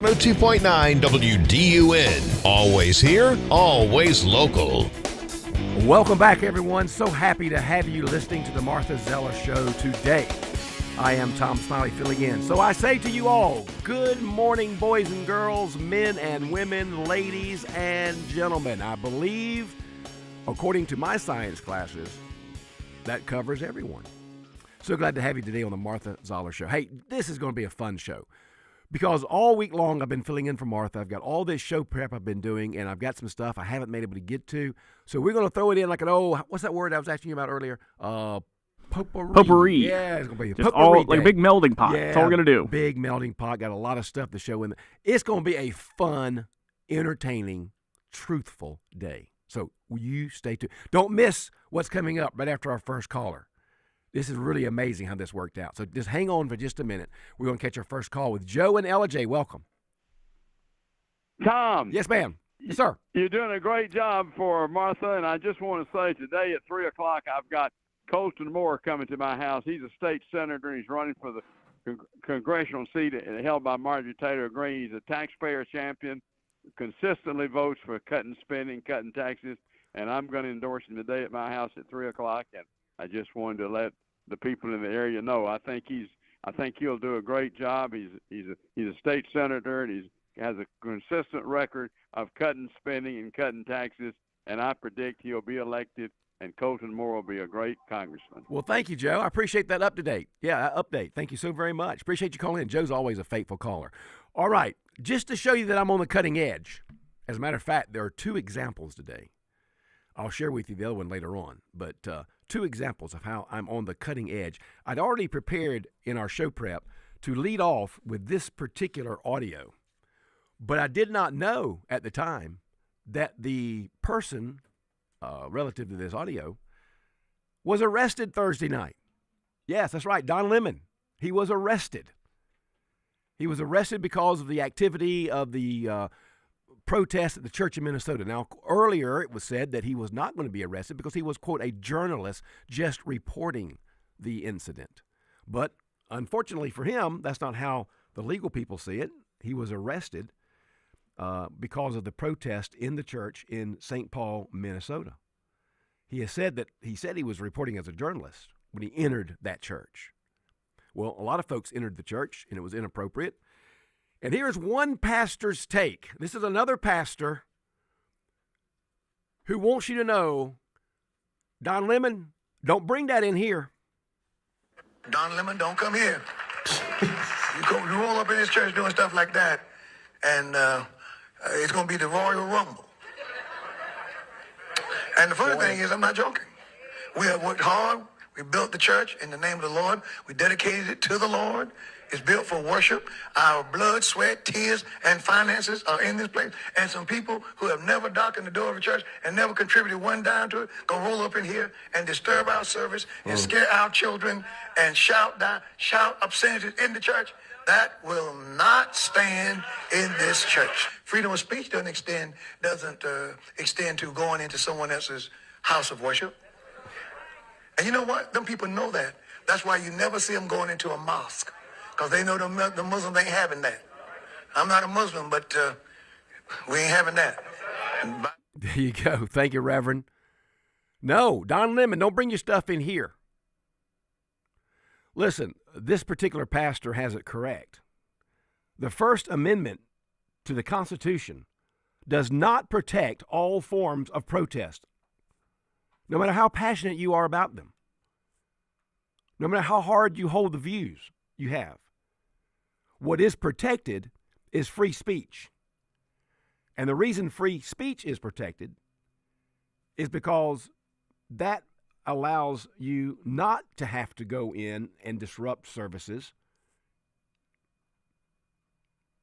102.9 WDUN. Always here, always local. Welcome back, everyone. So happy to have you listening to the Martha Zoller Show today. I am Tom Smiley filling in. So I say to you all, good morning, boys and girls, men and women, ladies and gentlemen. I believe, according to my science classes, that covers everyone. So glad to have you today on the Martha Zoller Show. Hey, this is going to be a fun show. Because all week long I've been filling in for Martha. I've got all this show prep I've been doing, and I've got some stuff I haven't been able to get to. So we're going to throw it in like what's that word I was asking you about earlier? Potpourri. Potpourri. Yeah, it's going to be a just potpourri all like a big melding pot. Yeah, That's all we're going to do. Big melding pot. Got a lot of stuff to show in there. It's going to be a fun, entertaining, truthful day. So will you stay tuned? Don't miss what's coming up right after our first caller. This is really amazing how this worked out. So just hang on for just a minute. We're going to catch our first call with Joe and LJ. Welcome. Tom. Yes, ma'am. Yes, sir. You're doing a great job for Martha, and I just want to say today at 3 o'clock I've got Colton Moore coming to my house. He's a state senator, and he's running for the congressional seat held by Marjorie Taylor Greene. He's a taxpayer champion, consistently votes for cutting spending, cutting taxes, and I'm going to endorse him today at my house at 3 o'clock. And I just wanted to let the people in the area know. I think he'll do a great job. He's a state senator, and he has a consistent record of cutting spending and cutting taxes. And I predict he'll be elected, and Colton Moore will be a great congressman. Well, thank you, Joe. I appreciate that update. Thank you so very much. Appreciate you calling in. Joe's always a faithful caller. All right, just to show you that I'm on the cutting edge. As a matter of fact, there are two examples today. I'll share with you the other one later on, but two examples of how I'm on the cutting edge. I'd already prepared in our show prep to lead off with this particular audio, but I did not know at the time that the person relative to this audio was arrested Thursday night. Yes, that's right, Don Lemon. He was arrested. He was arrested because of the activity of the protest at the church in Minnesota. Now, earlier it was said that he was not going to be arrested because he was, quote, a journalist just reporting the incident. But unfortunately for him, that's not how the legal people see it. He was arrested because of the protest in the church in St. Paul, Minnesota. He said he was reporting as a journalist when he entered that church. Well, a lot of folks entered the church, and it was inappropriate. And here's one pastor's take. This is another pastor who wants you to know, Don Lemon, don't bring that in here. Don Lemon, don't come here. You roll up in this church doing stuff like that, and it's going to be the Royal Rumble. And the funny thing is, I'm not joking. We have worked hard. We built the church in the name of the Lord. We dedicated it to the Lord. It's built for worship. Our blood, sweat, tears, and finances are in this place. And some people who have never darkened the door of the church and never contributed one dime to it, go roll up in here and disturb our service and scare our children and shout obscenities in the church. That will not stand in this church. Freedom of speech doesn't extend to going into someone else's house of worship. And you know what? Them people know that. That's why you never see them going into a mosque, because they know the Muslims ain't having that. I'm not a Muslim, but we ain't having that. There you go. Thank you, Reverend. No, Don Lemon, don't bring your stuff in here. Listen, this particular pastor has it correct. The First Amendment to the Constitution does not protect all forms of protest, no matter how passionate you are about them, no matter how hard you hold the views you have. What is protected is free speech. And the reason free speech is protected is because that allows you not to have to go in and disrupt services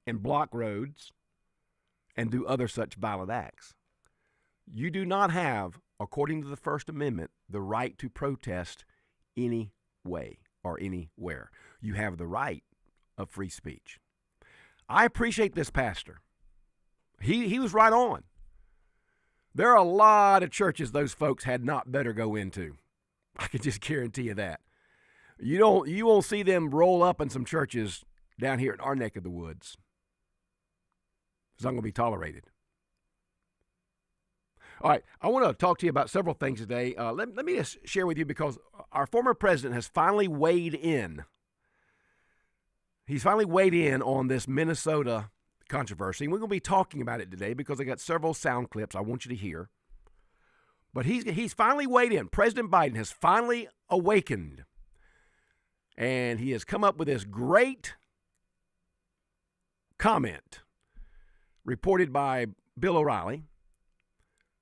and block roads and do other such violent acts. You do not have, according to the First Amendment, the right to protest any way or anywhere. You have the right of free speech. I appreciate this pastor. He was right on. There are a lot of churches those folks had not better go into. I can just guarantee you that. You won't see them roll up in some churches down here in our neck of the woods. It's not going to be tolerated. All right, I want to talk to you about several things today. Let me just share with you, because our former president has finally weighed in. He's finally weighed in on this Minnesota controversy, and we're going to be talking about it today because I got several sound clips I want you to hear. But he's finally weighed in. President Biden has finally awakened, and he has come up with this great comment reported by Bill O'Reilly.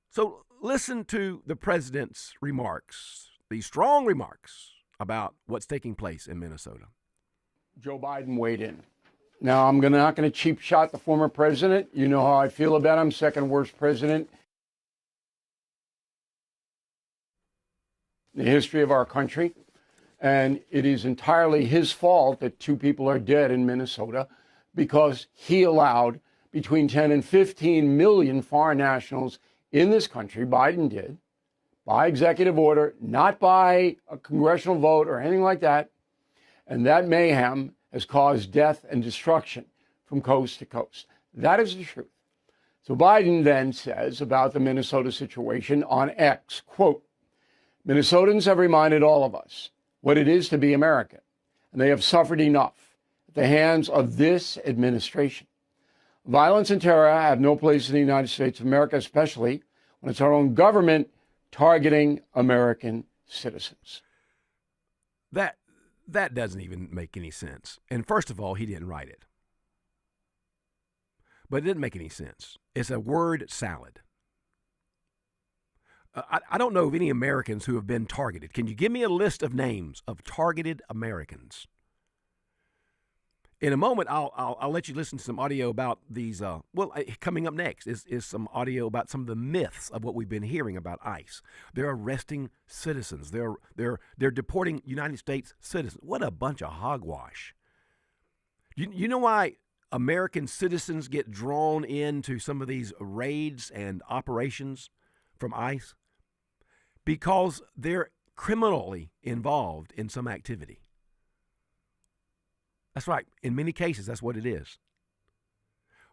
So listen to the president's remarks, these strong remarks about what's taking place in Minnesota. Joe Biden weighed in. Now, I'm not going to cheap shot the former president. You know how I feel about him, second worst president in the history of our country. And it is entirely his fault that 2 people are dead in Minnesota, because he allowed between 10 and 15 million foreign nationals in this country. Biden did, by executive order, not by a congressional vote or anything like that. And that mayhem has caused death and destruction from coast to coast. That is the truth. So Biden then says about the Minnesota situation on X, quote, Minnesotans have reminded all of us what it is to be American, and they have suffered enough at the hands of this administration. Violence and terror have no place in the United States of America, especially when it's our own government targeting American citizens. That doesn't even make any sense. And first of all, he didn't write it. But it didn't make any sense. It's a word salad. I don't know of any Americans who have been targeted. Can you give me a list of names of targeted Americans? In a moment, I'll let you listen to some audio about these. Coming up next is some audio about some of the myths of what we've been hearing about ICE. They're arresting citizens. They're deporting United States citizens. What a bunch of hogwash! You know why American citizens get drawn into some of these raids and operations from ICE? Because they're criminally involved in some activity. That's right. In many cases, that's what it is.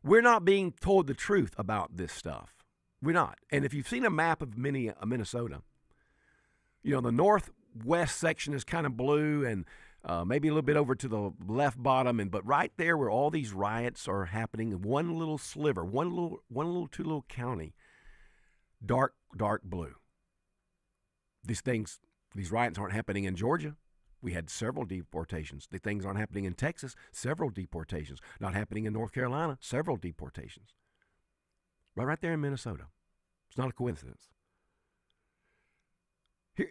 We're not being told the truth about this stuff. We're not. And if you've seen a map of Minnesota, you know, the northwest section is kind of blue and maybe a little bit over to the left bottom. But right there where all these riots are happening, one little sliver, two little county, dark blue. These riots aren't happening in Georgia. We had several deportations. The things aren't happening in Texas, several deportations. Not happening in North Carolina, several deportations. Right there in Minnesota. It's not a coincidence.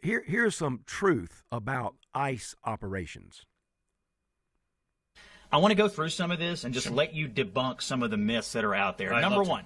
Here's some truth about ICE operations. I want to go through some of this and just let you debunk some of the myths that are out there. Number one,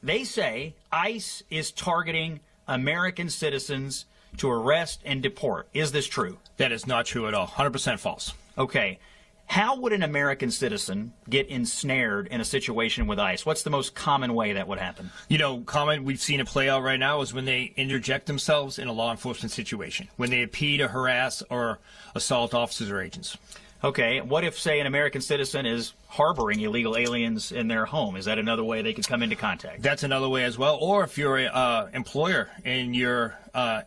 they say ICE is targeting American citizens to arrest and deport. Is this true? That is not true at all. 100% false. Okay. How would an American citizen get ensnared in a situation with ICE? What's the most common way that would happen? You know, common, we've seen it play out right now, is when they interject themselves in a law enforcement situation, when they appear to harass or assault officers or agents. Okay. What if, say, an American citizen is harboring illegal aliens in their home? Is that another way they could come into contact? That's another way as well. Or if you're an employer and you're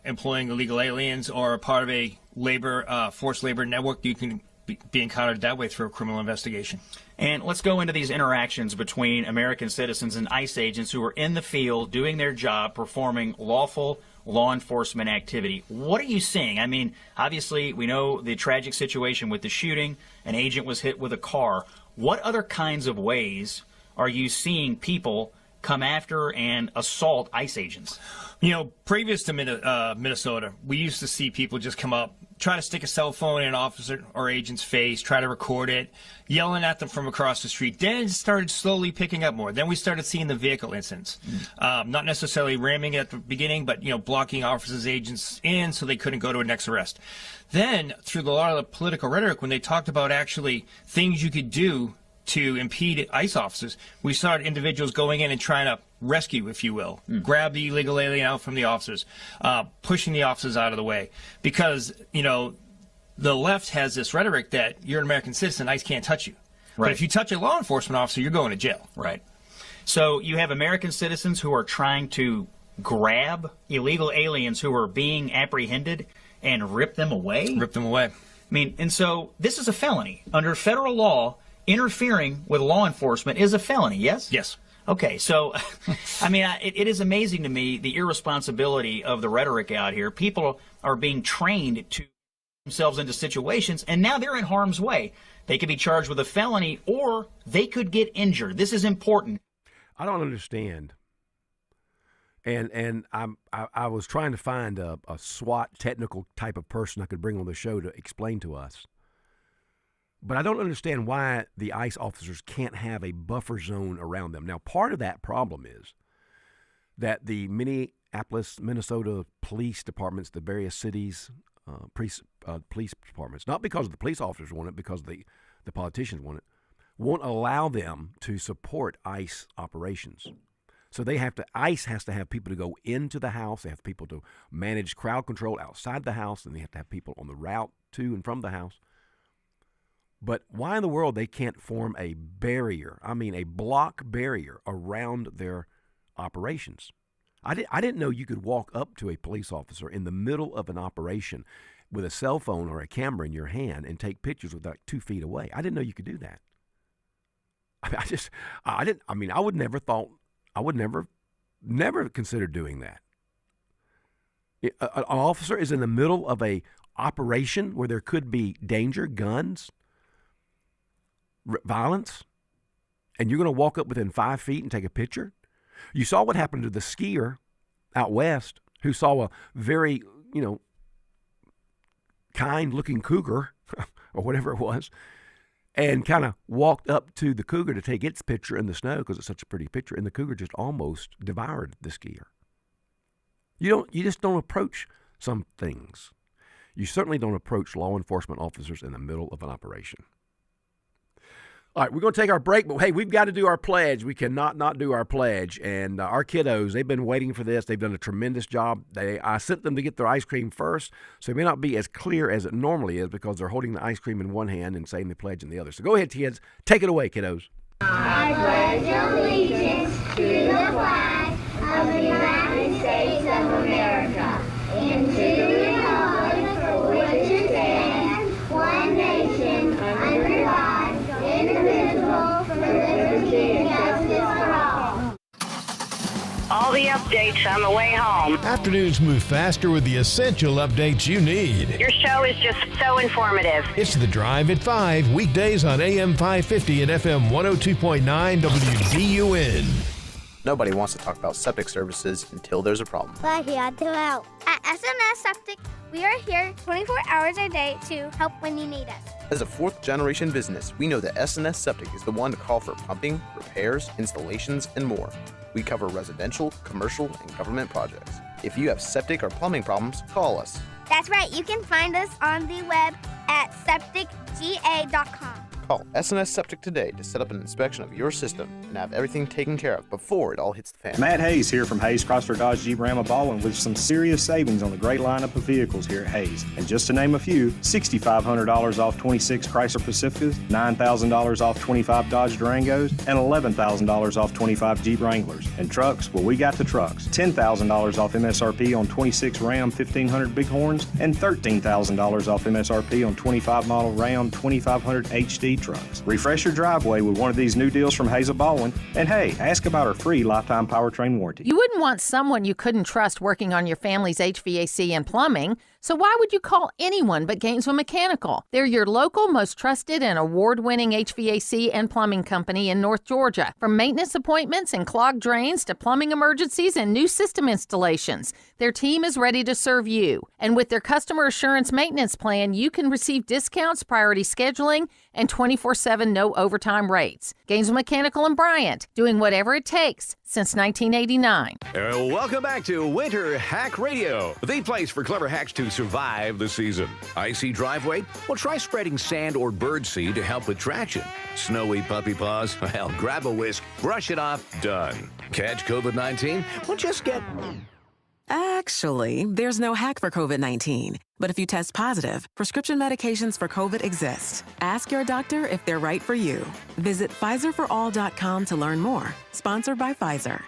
employing illegal aliens or a part of a forced labor network, you can be encountered that way through a criminal investigation. And let's go into these interactions between American citizens and ICE agents who are in the field doing their job, performing lawful law enforcement activity. What are you seeing? I mean, obviously, we know the tragic situation with the shooting. An agent was hit with a car. What other kinds of ways are you seeing people come after and assault ICE agents? You know, previous to Minnesota, we used to see people just come up, try to stick a cell phone in an officer or agent's face, try to record it, yelling at them from across the street. Then it started slowly picking up more. Then we started seeing the vehicle incidents. Not necessarily ramming at the beginning, but, you know, blocking officers, agents in so they couldn't go to a next arrest. Then, through a lot of the political rhetoric, when they talked about actually things you could do to impede ICE officers, we started individuals going in and trying to rescue, if you will, grab the illegal alien out from the officers, pushing the officers out of the way. Because, you know, the left has this rhetoric that you're an American citizen, ICE can't touch you. Right. But if you touch a law enforcement officer, you're going to jail. Right. So you have American citizens who are trying to grab illegal aliens who are being apprehended and rip them away? Rip them away. I mean, and so this is a felony. Under federal law, interfering with law enforcement is a felony, yes? Yes. Okay, so, I mean, it is amazing to me the irresponsibility of the rhetoric out here. People are being trained to themselves into situations, and now they're in harm's way. They could be charged with a felony, or they could get injured. This is important. I don't understand. And I was trying to find a SWAT technical type of person I could bring on the show to explain to us. But I don't understand why the ICE officers can't have a buffer zone around them. Now, part of that problem is that the Minneapolis, Minnesota police departments, the various cities, police departments, not because the police officers want it, because the politicians want it, won't allow them to support ICE operations. So ICE has to have people to go into the house. They have people to manage crowd control outside the house, and they have to have people on the route to and from the house. But why in the world they can't form a barrier, a block barrier around their operations? I didn't know you could walk up to a police officer in the middle of an operation with a cell phone or a camera in your hand and take pictures with 2 feet away. I didn't know you could do that. I would never consider doing that. An officer is in the middle of a operation where there could be danger, guns, violence, and you're going to walk up within 5 feet and take a picture? You saw what happened to the skier out west who saw a very, kind-looking cougar or whatever it was, and kind of walked up to the cougar to take its picture in the snow because it's such a pretty picture, and the cougar just almost devoured the skier. You just don't approach some things. You certainly don't approach law enforcement officers in the middle of an operation. All right, we're going to take our break, but hey, we've got to do our pledge. We cannot not do our pledge. And our kiddos, they've been waiting for this. They've done a tremendous job. I sent them to get their ice cream first, so it may not be as clear as it normally is because they're holding the ice cream in one hand and saying the pledge in the other. So go ahead, kids. Take it away, kiddos. I pledge allegiance to the flag of the United States of America and to the republic for which it stands, one nation, under God, indivisible, for liberty and justice for all. All the updates on the way home. Afternoons move faster with the essential updates you need. Your show is just so informative. It's The Drive at 5, weekdays on AM 550 and FM 102.9 WDUN. Nobody wants to talk about septic services until there's a problem. We're here to help. At SNS Septic, we are here 24 hours a day to help when you need us. As a fourth-generation business, we know that SNS Septic is the one to call for pumping, repairs, installations, and more. We cover residential, commercial, and government projects. If you have septic or plumbing problems, call us. That's right. You can find us on the web at septicga.com. Call SNS Septic today to set up an inspection of your system and have everything taken care of before it all hits the fan. Matt Hayes here from Hayes Chrysler Dodge Jeep Ram of Baldwin with some serious savings on the great lineup of vehicles here at Hayes. And just to name a few, $6,500 off 26 Chrysler Pacificas, $9,000 off 25 Dodge Durangos, and $11,000 off 25 Jeep Wranglers. And trucks, well, we got the trucks. $10,000 off MSRP on 26 Ram 1500 Bighorns, and $13,000 off MSRP on 25 model Ram 2500 HD trucks. Refresh your driveway with one of these new deals from Hayes of Baldwin, and hey, ask about our free lifetime powertrain warranty. You wouldn't want someone you couldn't trust working on your family's HVAC and plumbing, so why would you call anyone but Gainesville Mechanical? They're your local, most trusted and award-winning HVAC and plumbing company in North Georgia. From maintenance appointments and clogged drains to plumbing emergencies and new system installations, their team is ready to serve you. And with their customer assurance maintenance plan, you can receive discounts, priority scheduling, and 24/7 no overtime rates. Gainesville Mechanical and Bryant, doing whatever it takes since 1989. Welcome back to Winter Hack Radio, the place for clever hacks to survive the season. Icy driveway? Well, try spreading sand or birdseed to help with traction. Snowy puppy paws? Well, grab a whisk, brush it off, done. Catch COVID-19? Well, just get Actually, there's no hack for COVID-19. But if you test positive, prescription medications for COVID exist. Ask your doctor if they're right for you. Visit PfizerForAll.com to learn more. Sponsored by Pfizer.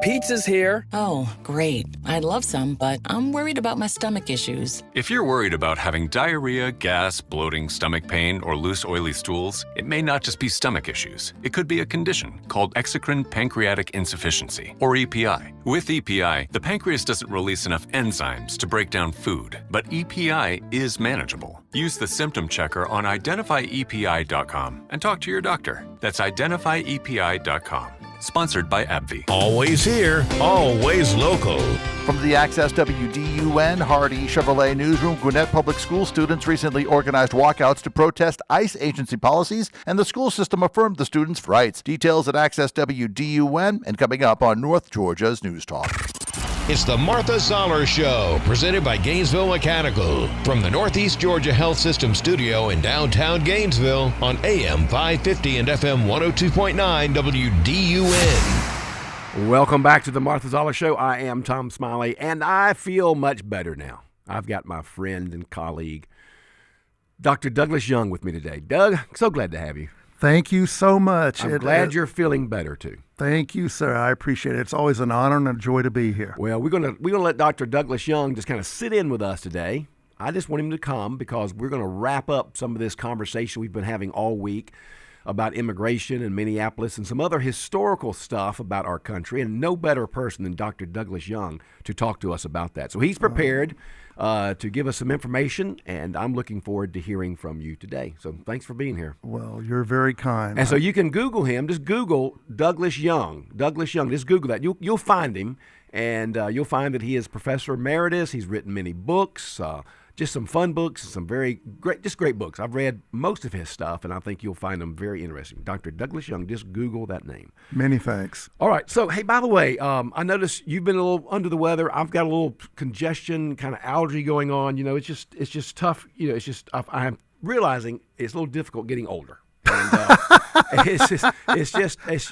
Pizza's here. Oh, great. I'd love some, but I'm worried about my stomach issues. If you're worried about having diarrhea, gas, bloating, stomach pain, or loose, oily stools, it may not just be stomach issues. It could be a condition called exocrine pancreatic insufficiency, or EPI. With EPI, the pancreas doesn't release enough enzymes to break down food, but EPI is manageable. Use the symptom checker on identifyepi.com and talk to your doctor. That's identifyepi.com. Sponsored by AbbVie. Always here, always local. From the Access WDUN Hardy Chevrolet Newsroom, Gwinnett Public School students recently organized walkouts to protest ICE agency policies, and the school system affirmed the students' rights. Details at Access WDUN and coming up on North Georgia's News Talk. It's the Martha Zoller Show, presented by Gainesville Mechanical, from the Northeast Georgia Health System studio in downtown Gainesville on AM 550 and FM 102.9 WDUN. Welcome back to the Martha Zoller Show. I am Tom Smiley, and I feel much better now. I've got my friend and colleague, Dr. Douglas Young, with me today. Doug, so glad to have you. Thank you so much. I'm glad you're feeling better, too. Thank you, sir. I appreciate it. It's always an honor and a joy to be here. Well, we're gonna let Dr. Douglas Young just kind of sit in with us today. I just want him to come because we're going to wrap up some of this conversation we've been having all week about immigration in Minneapolis and some other historical stuff about our country, and no better person than Dr. Douglas Young to talk to us about that. So he's prepared to give us some information, and I'm looking forward to hearing from you today. So thanks for being here. Well, you're very kind. And so you can Google him. Just Google Douglas Young. Douglas Young. Just Google that. You'll find him, and you'll find that he is Professor Emeritus. He's written many books, just some fun books, some very great books. I've read most of his stuff, and I think you'll find them very interesting. Dr. Douglas Young, just Google that name. Many thanks. All right. So, hey, by the way, I noticed you've been a little under the weather. I've got a little congestion, kind of allergy going on. You know, it's just tough. You know, it's just I'm realizing it's a little difficult getting older. And it's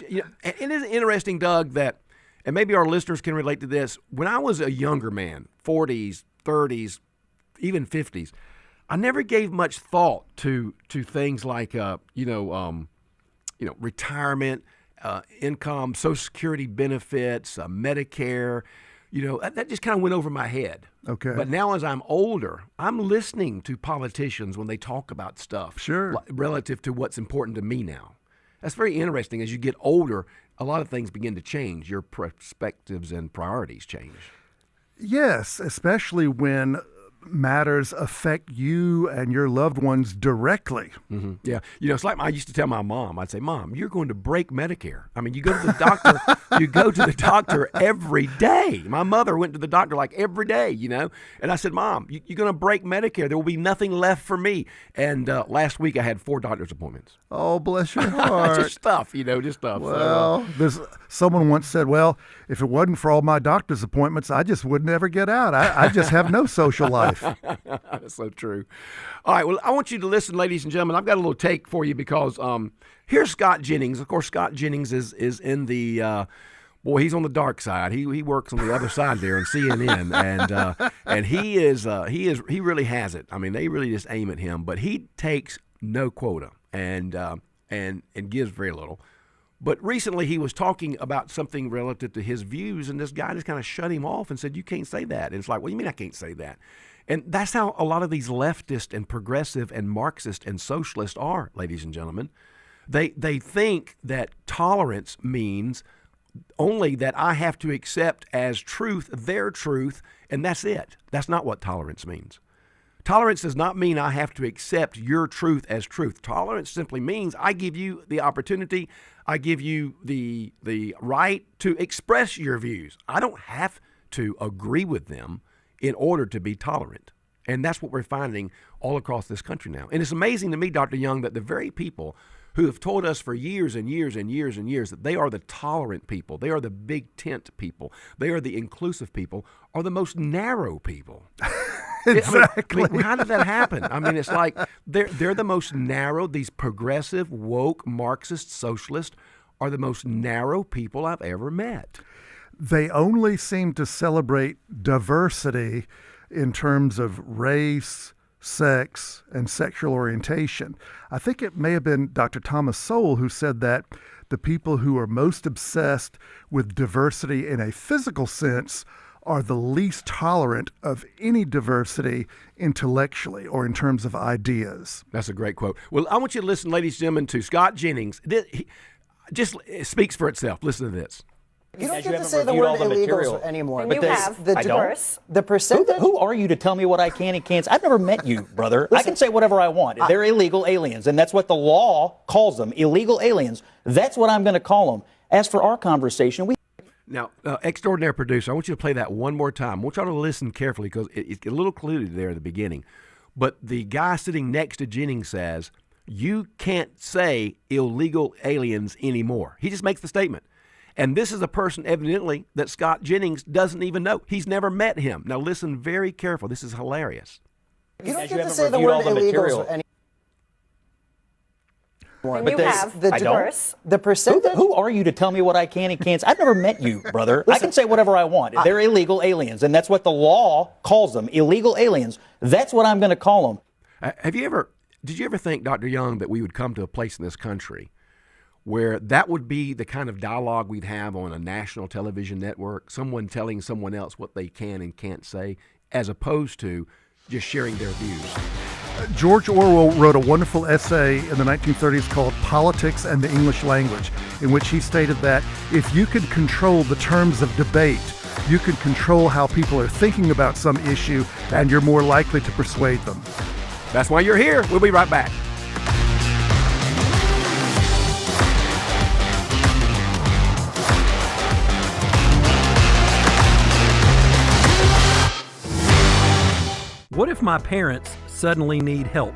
you know, and it is interesting, Doug, that, and maybe our listeners can relate to this. When I was a younger man, 40s, 30s, even 50s, I never gave much thought to things like retirement, income, Social Security benefits, Medicare. You know, that just kind of went over my head. Okay. But now as I'm older, I'm listening to politicians when they talk about stuff. Sure. Relative to what's important to me now. That's very interesting. As you get older, a lot of things begin to change. Your perspectives and priorities change. Yes, especially when matters affect you and your loved ones directly. Mm-hmm. Yeah. You know, it's like I used to tell my mom, I'd say, Mom, you're going to break Medicare. I mean, you go to the doctor, you go to the doctor every day. My mother went to the doctor like every day, you know, and I said, Mom, you're going to break Medicare. There will be nothing left for me. And last week I had 4 doctor's appointments. Oh, bless your heart. Just stuff, just stuff. Well, someone once said, well, if it wasn't for all my doctor's appointments, I just wouldn't ever get out. I just have no social life. That's so true. All right, well, I want you to listen, ladies and gentlemen. I've got a little take for you because here's Scott Jennings. Of course, Scott Jennings is in the he's on the dark side. He works on the other side there in CNN, and he really has it. I mean, they really just aim at him, but he takes no quota and gives very little. But recently he was talking about something relative to his views, and this guy just kind of shut him off and said, you can't say that. And it's like, what do you mean I can't say that? And that's how a lot of these leftist and progressive and Marxist and socialist are, ladies and gentlemen. They think that tolerance means only that I have to accept as truth their truth, and that's it. That's not what tolerance means. Tolerance does not mean I have to accept your truth as truth. Tolerance simply means I give you the opportunity, I give you the right to express your views. I don't have to agree with them in order to be tolerant. And that's what we're finding all across this country now. And it's amazing to me, Dr. Young, that the very people who have told us for years and years and years and years that they are the tolerant people, they are the big tent people, they are the inclusive people, are the most narrow people. Exactly. I mean, how did that happen? I mean, it's like they're the most narrow. These progressive, woke, Marxist, socialists are the most narrow people I've ever met. they only seem to celebrate diversity in terms of race, sex, and sexual orientation. I think it may have been Dr. Thomas Sowell who said that the people who are most obsessed with diversity in a physical sense are the least tolerant of any diversity intellectually or in terms of ideas. That's a great quote. Well, I want you to listen, ladies and gentlemen, to Scott Jennings. It speaks for itself. Listen to this. You don't get to say the word illegals anymore. And you have. The diverse, the percentage. Who are you to tell me what I can and can't? I've never met you, brother. I can say whatever I want. They're illegal aliens, and that's what the law calls them, illegal aliens. That's what I'm going to call them. As for our conversation, Now, extraordinary producer, I want you to play that one more time. I want y'all to listen carefully because it's a little clued there at the beginning. But the guy sitting next to Jennings says, you can't say illegal aliens anymore. He just makes the statement. And this is a person, evidently, that Scott Jennings doesn't even know. He's never met him. Now, listen very careful. This is hilarious. You don't get to say the word illegals anymore. And you have. The diverse, the percentage. Who are you to tell me what I can and can't? I've never met you, brother. I can say whatever I want. They're illegal aliens, and that's what the law calls them, illegal aliens. That's what I'm going to call them. Did you ever think, Dr. Young, that we would come to a place in this country where that would be the kind of dialogue we'd have on a national television network, someone telling someone else what they can and can't say, as opposed to just sharing their views? George Orwell wrote a wonderful essay in the 1930s called Politics and the English Language, in which he stated that if you could control the terms of debate, you could control how people are thinking about some issue, and you're more likely to persuade them. That's why you're here. We'll be right back. What if my parents suddenly need help?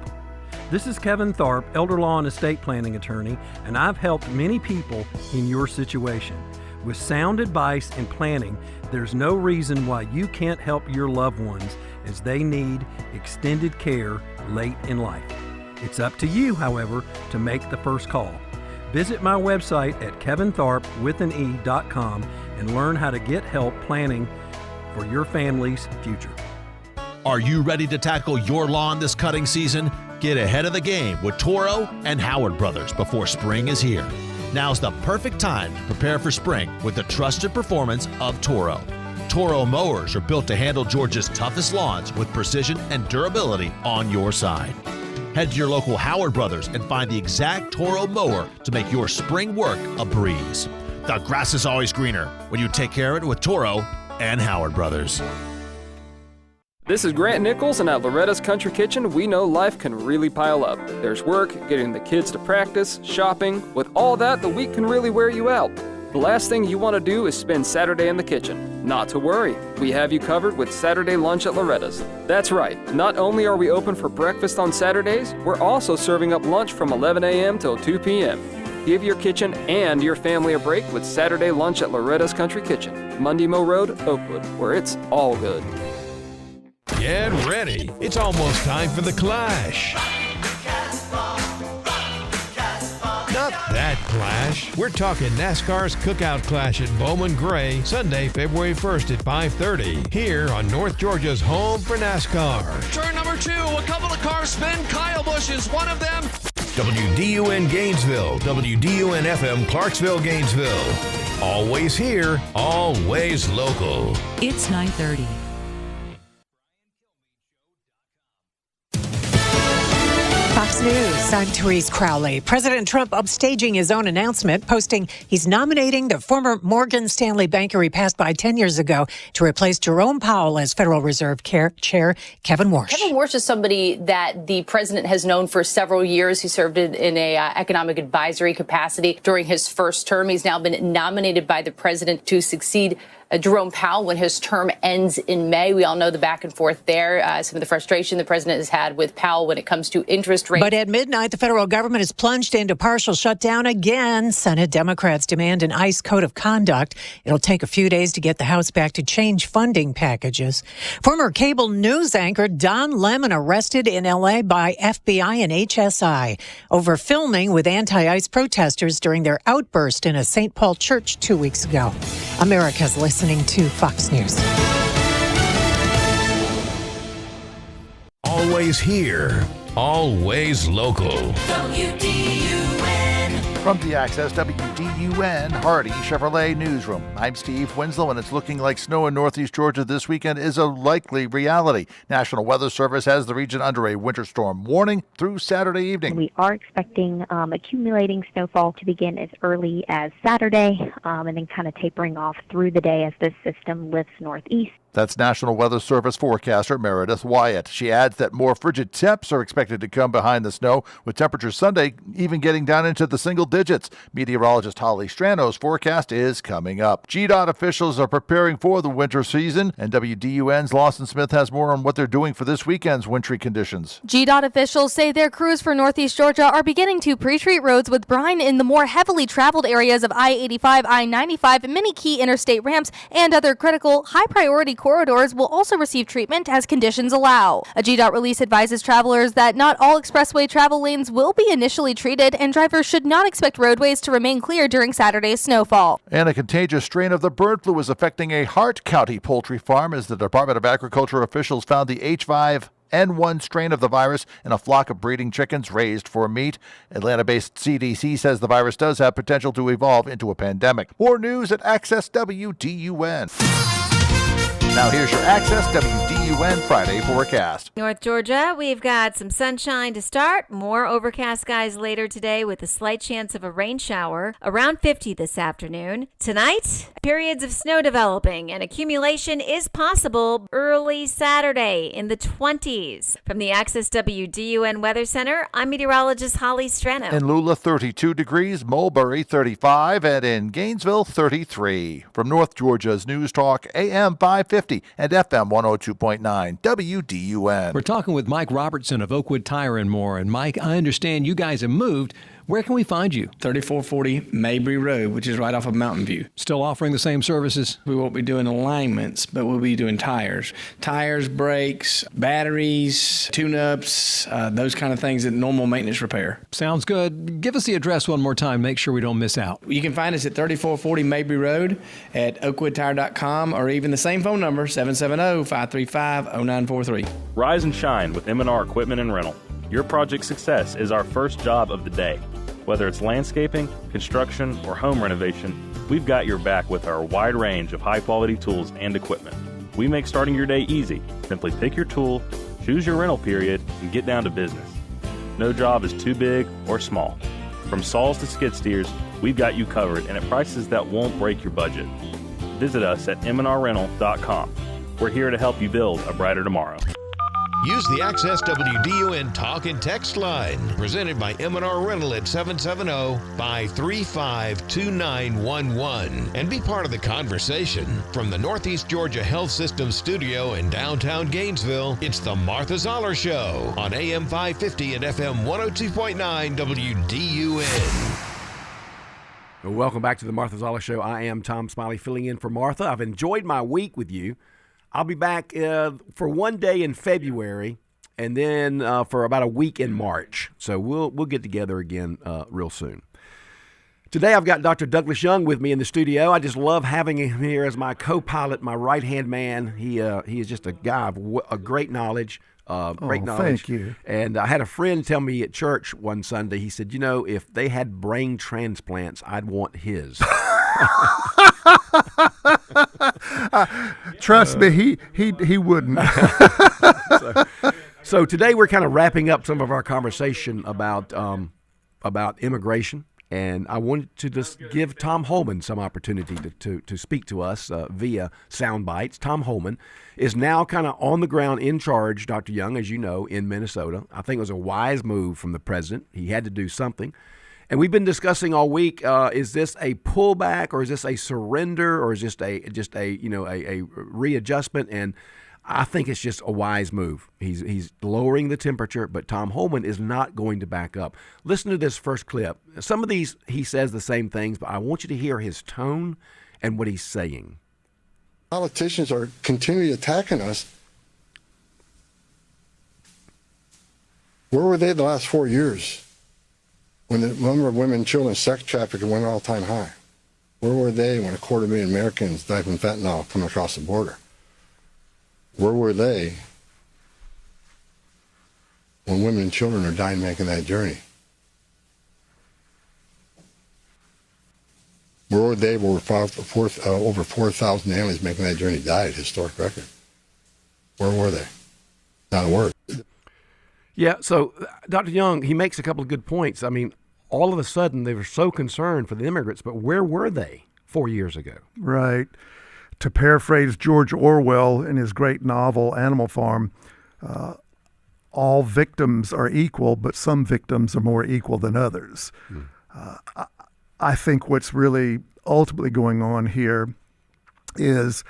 This is Kevin Tharp, elder law and estate planning attorney, and I've helped many people in your situation. With sound advice and planning, there's no reason why you can't help your loved ones as they need extended care late in life. It's up to you, however, to make the first call. Visit my website at kevintharp.com and learn how to get help planning for your family's future. Are you ready to tackle your lawn this cutting season? Get ahead of the game with Toro and Howard Brothers before spring is here. Now's the perfect time to prepare for spring with the trusted performance of Toro. Toro mowers are built to handle Georgia's toughest lawns with precision and durability on your side. Head to your local Howard Brothers and find the exact Toro mower to make your spring work a breeze. The grass is always greener when you take care of it with Toro and Howard Brothers. This is Grant Nichols, and at Loretta's Country Kitchen, we know life can really pile up. There's work, getting the kids to practice, shopping. With all that, the week can really wear you out. The last thing you want to do is spend Saturday in the kitchen. Not to worry, we have you covered with Saturday lunch at Loretta's. That's right, not only are we open for breakfast on Saturdays, we're also serving up lunch from 11 a.m. till 2 p.m. Give your kitchen and your family a break with Saturday lunch at Loretta's Country Kitchen, Mundy Mow Road, Oakwood, where it's all good. Get ready. It's almost time for the Clash. Not that Clash. We're talking NASCAR's Cookout Clash at Bowman Gray, Sunday, February 1st at 5:30, here on North Georgia's home for NASCAR. Turn number 2, a couple of cars spin. Kyle Busch is one of them. WDUN Gainesville, WDUN FM Clarksville, Gainesville. Always here, always local. It's 9:30. Fox News, I'm Therese Crowley. President Trump upstaging his own announcement, posting he's nominating the former Morgan Stanley banker he passed by 10 years ago to replace Jerome Powell as Federal Reserve Chair Kevin Warsh. Kevin Warsh is somebody that the president has known for several years. He served in a economic advisory capacity during his first term. He's now been nominated by the president to succeed Jerome Powell when his term ends in May. We all know the back and forth there, some of the frustration the president has had with Powell when it comes to interest rates. But at midnight, night, the federal government has plunged into partial shutdown again. Senate Democrats demand an ICE code of conduct. It'll take a few days to get the House back to change funding packages. Former cable news anchor Don Lemon arrested in L.A. by FBI and HSI over filming with anti-ICE protesters during their outburst in a St. Paul church 2 weeks ago. America's listening to Fox News. Always here, always local. From the Access WDUN Hardy Chevrolet Newsroom, I'm Steve Winslow, and it's looking like snow in northeast Georgia this weekend is a likely reality. National Weather Service has the region under a winter storm warning through Saturday evening. We are expecting accumulating snowfall to begin as early as Saturday and then kind of tapering off through the day as this system lifts northeast. That's National Weather Service forecaster Meredith Wyatt. She adds that more frigid temps are expected to come behind the snow, with temperatures Sunday even getting down into the single digits. Meteorologist Holly Strano's forecast is coming up. GDOT officials are preparing for the winter season, and WDUN's Lawson Smith has more on what they're doing for this weekend's wintry conditions. GDOT officials say their crews for northeast Georgia are beginning to pre-treat roads with brine in the more heavily traveled areas of I-85, I-95, many key interstate ramps, and other critical, high-priority corridors will also receive treatment as conditions allow. A GDOT release advises travelers that not all expressway travel lanes will be initially treated, and drivers should not expect roadways to remain clear during Saturday's snowfall. And a contagious strain of the bird flu is affecting a Hart County poultry farm as the Department of Agriculture officials found the H5N1 strain of the virus in a flock of breeding chickens raised for meat. Atlanta-based CDC says the virus does have potential to evolve into a pandemic. More news at Access WDUN. Now here's your Access WDUN Friday forecast. North Georgia, we've got some sunshine to start. More overcast skies later today with a slight chance of a rain shower. Around 50 this afternoon. Tonight, periods of snow developing and accumulation is possible early Saturday in the 20s. From the Access WDUN Weather Center, I'm meteorologist Holly Strano. In Lula, 32 degrees, Mulberry, 35, and in Gainesville, 33. From North Georgia's News Talk, AM 550 and FM 102.9 WDUN. We're talking with Mike Robertson of Oakwood Tire and More. And Mike, I understand you guys have moved. Where can we find you? 3440 Mabry Road, which is right off of Mountain View. Still offering the same services? We won't be doing alignments, but we'll be doing tires. Tires, brakes, batteries, tune-ups, those kind of things that normal maintenance repair. Sounds good. Give us the address one more time. Make sure we don't miss out. You can find us at 3440 Mabry Road at oakwoodtire.com or even the same phone number, 770-535-0943. Rise and shine with M&R Equipment and Rental. Your project success is our first job of the day. Whether it's landscaping, construction, or home renovation, we've got your back with our wide range of high-quality tools and equipment. We make starting your day easy. Simply pick your tool, choose your rental period, and get down to business. No job is too big or small. From saws to skid steers, we've got you covered and at prices that won't break your budget. Visit us at mnrrental.com. We're here to help you build a brighter tomorrow. Use the Access WDUN Talk and Text line, presented by M&R Rental at 770-535-2911, and be part of the conversation. From the Northeast Georgia Health System studio in downtown Gainesville, it's the Martha Zoller Show on AM 550 and FM 102.9 WDUN. Welcome back to the Martha Zoller Show. I am Tom Smiley filling in for Martha. I've enjoyed my week with you. I'll be back for one day in February and then for about a week in March. So we'll get together again real soon. Today I've got Dr. Douglas Young with me in the studio. I just love having him here as my co-pilot, my right-hand man. He is just a guy of great knowledge. Great knowledge. Thank you. And I had a friend tell me at church one Sunday, he said, if they had brain transplants, I'd want his. Trust me, he wouldn't. So today we're kind of wrapping up some of our conversation about immigration, and I wanted to just give Tom Holman some opportunity to speak to us via sound bites. Tom Holman is now kind of on the ground in charge, Dr. Young, as you know, in Minnesota. I think it was a wise move from the president. He had to do something. And we've been discussing all week, is this a pullback or is this a surrender or is this just a readjustment? And I think it's just a wise move. He's lowering the temperature, but Tom Homan is not going to back up. Listen to this first clip. Some of these, he says the same things, but I want you to hear his tone and what he's saying. Politicians are continually attacking us. Where were they the last 4 years when the number of women and children sex trafficked went all-time high? Where were they when 250,000 Americans died from fentanyl coming across the border? Where were they when women and children are dying making that journey? Where were they when over 4,000 aliens making that journey died, historic record? Where were they? Not a word. Yeah, so Dr. Young, he makes a couple of good points. I mean, all of a sudden they were so concerned for the immigrants, but where were they 4 years ago? Right. To paraphrase George Orwell in his great novel Animal Farm, all victims are equal, but some victims are more equal than others. I think what's really ultimately going on here is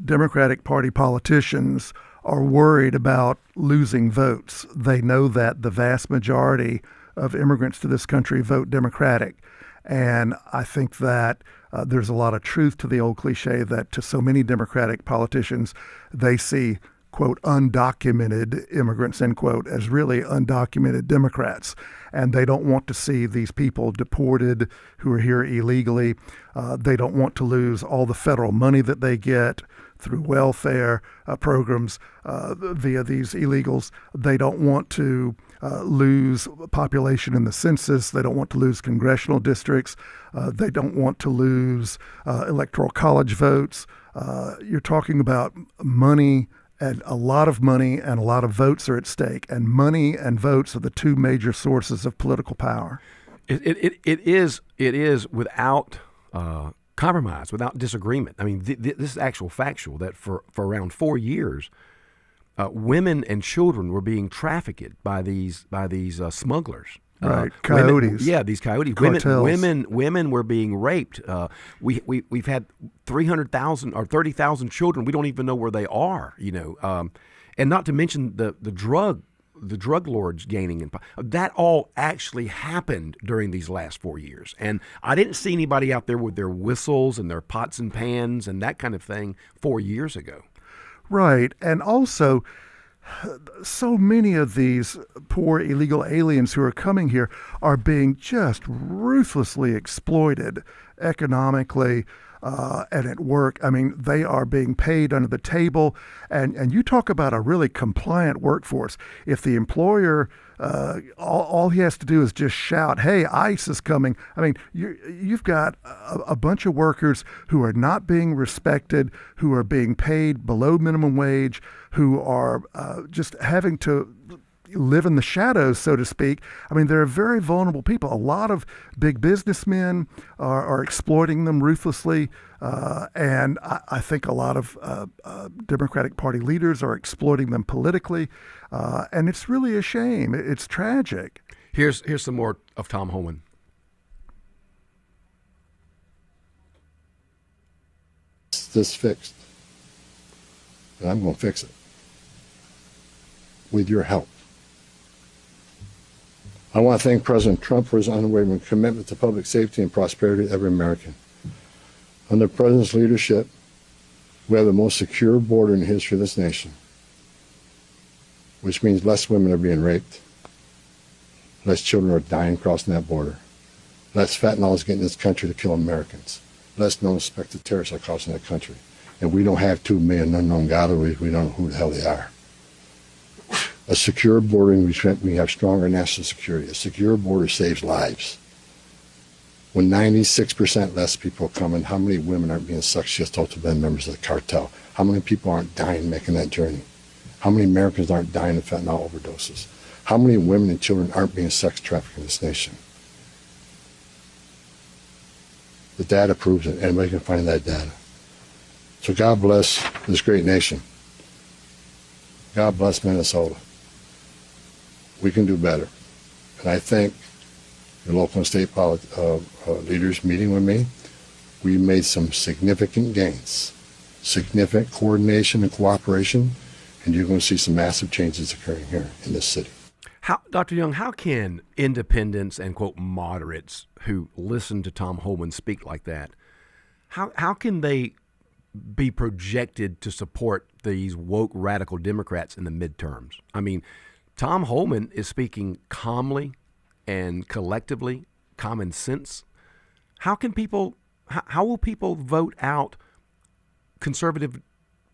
Democratic Party politicians are worried about losing votes. They know that the vast majority of immigrants to this country vote Democratic. And I think that there's a lot of truth to the old cliche that to so many Democratic politicians, they see, quote, undocumented immigrants, end quote, as really undocumented Democrats. And they don't want to see these people deported who are here illegally. They don't want to lose all the federal money that they get through welfare programs via these illegals. They don't want to lose population in the census. They don't want to lose congressional districts. They don't want to lose electoral college votes. You're talking about money, and a lot of money and a lot of votes are at stake. And money and votes are the two major sources of political power. It is without compromise, without disagreement. I mean, this is actual factual that for around 4 years, women and children were being trafficked by these smugglers. Right, coyotes. These coyotes. Women were being raped. We've had 300,000 or 30,000 children. We don't even know where they are. And not to mention the drug lords gaining. That all actually happened during these last 4 years. And I didn't see anybody out there with their whistles and their pots and pans and that kind of thing 4 years ago. Right. And also, so many of these poor illegal aliens who are coming here are being just ruthlessly exploited economically and at work. I mean, they are being paid under the table. And you talk about a really compliant workforce. If the employer, all he has to do is just shout, hey, ICE is coming. I mean, you've got a bunch of workers who are not being respected, who are being paid below minimum wage, who are just having to live in the shadows, so to speak. I mean, they're very vulnerable people. A lot of big businessmen are exploiting them ruthlessly, and I think a lot of Democratic Party leaders are exploiting them politically, and it's really a shame. It's tragic. Here's some more of Tom Homan. This fixed, and I'm going to fix it with your help. I want to thank President Trump for his unwavering commitment to public safety and prosperity of every American. Under the President's leadership, we have the most secure border in the history of this nation, which means less women are being raped, less children are dying crossing that border, less fentanyl is getting in this country to kill Americans, less known suspected terrorists are crossing that country. And we don't have 2 million unknown gotaways. We don't know who the hell they are. A secure border, we have stronger national security. A secure border saves lives. When 96% less people come in, how many women aren't being sexually assaulted by members of the cartel? How many people aren't dying making that journey? How many Americans aren't dying of fentanyl overdoses? How many women and children aren't being sex trafficked in this nation? The data proves it. Anybody can find that data. So God bless this great nation. God bless Minnesota. We can do better. And I thank the local and state leaders meeting with me. We made some significant gains, significant coordination and cooperation And you're going to see some massive changes occurring here in this city. Dr. Young, how can independents and, quote, moderates who listen to Tom Homan speak like that, how can they be projected to support these woke radical Democrats in the midterms? I mean, Tom Homan is speaking calmly and collectively, common sense. How will people vote out conservative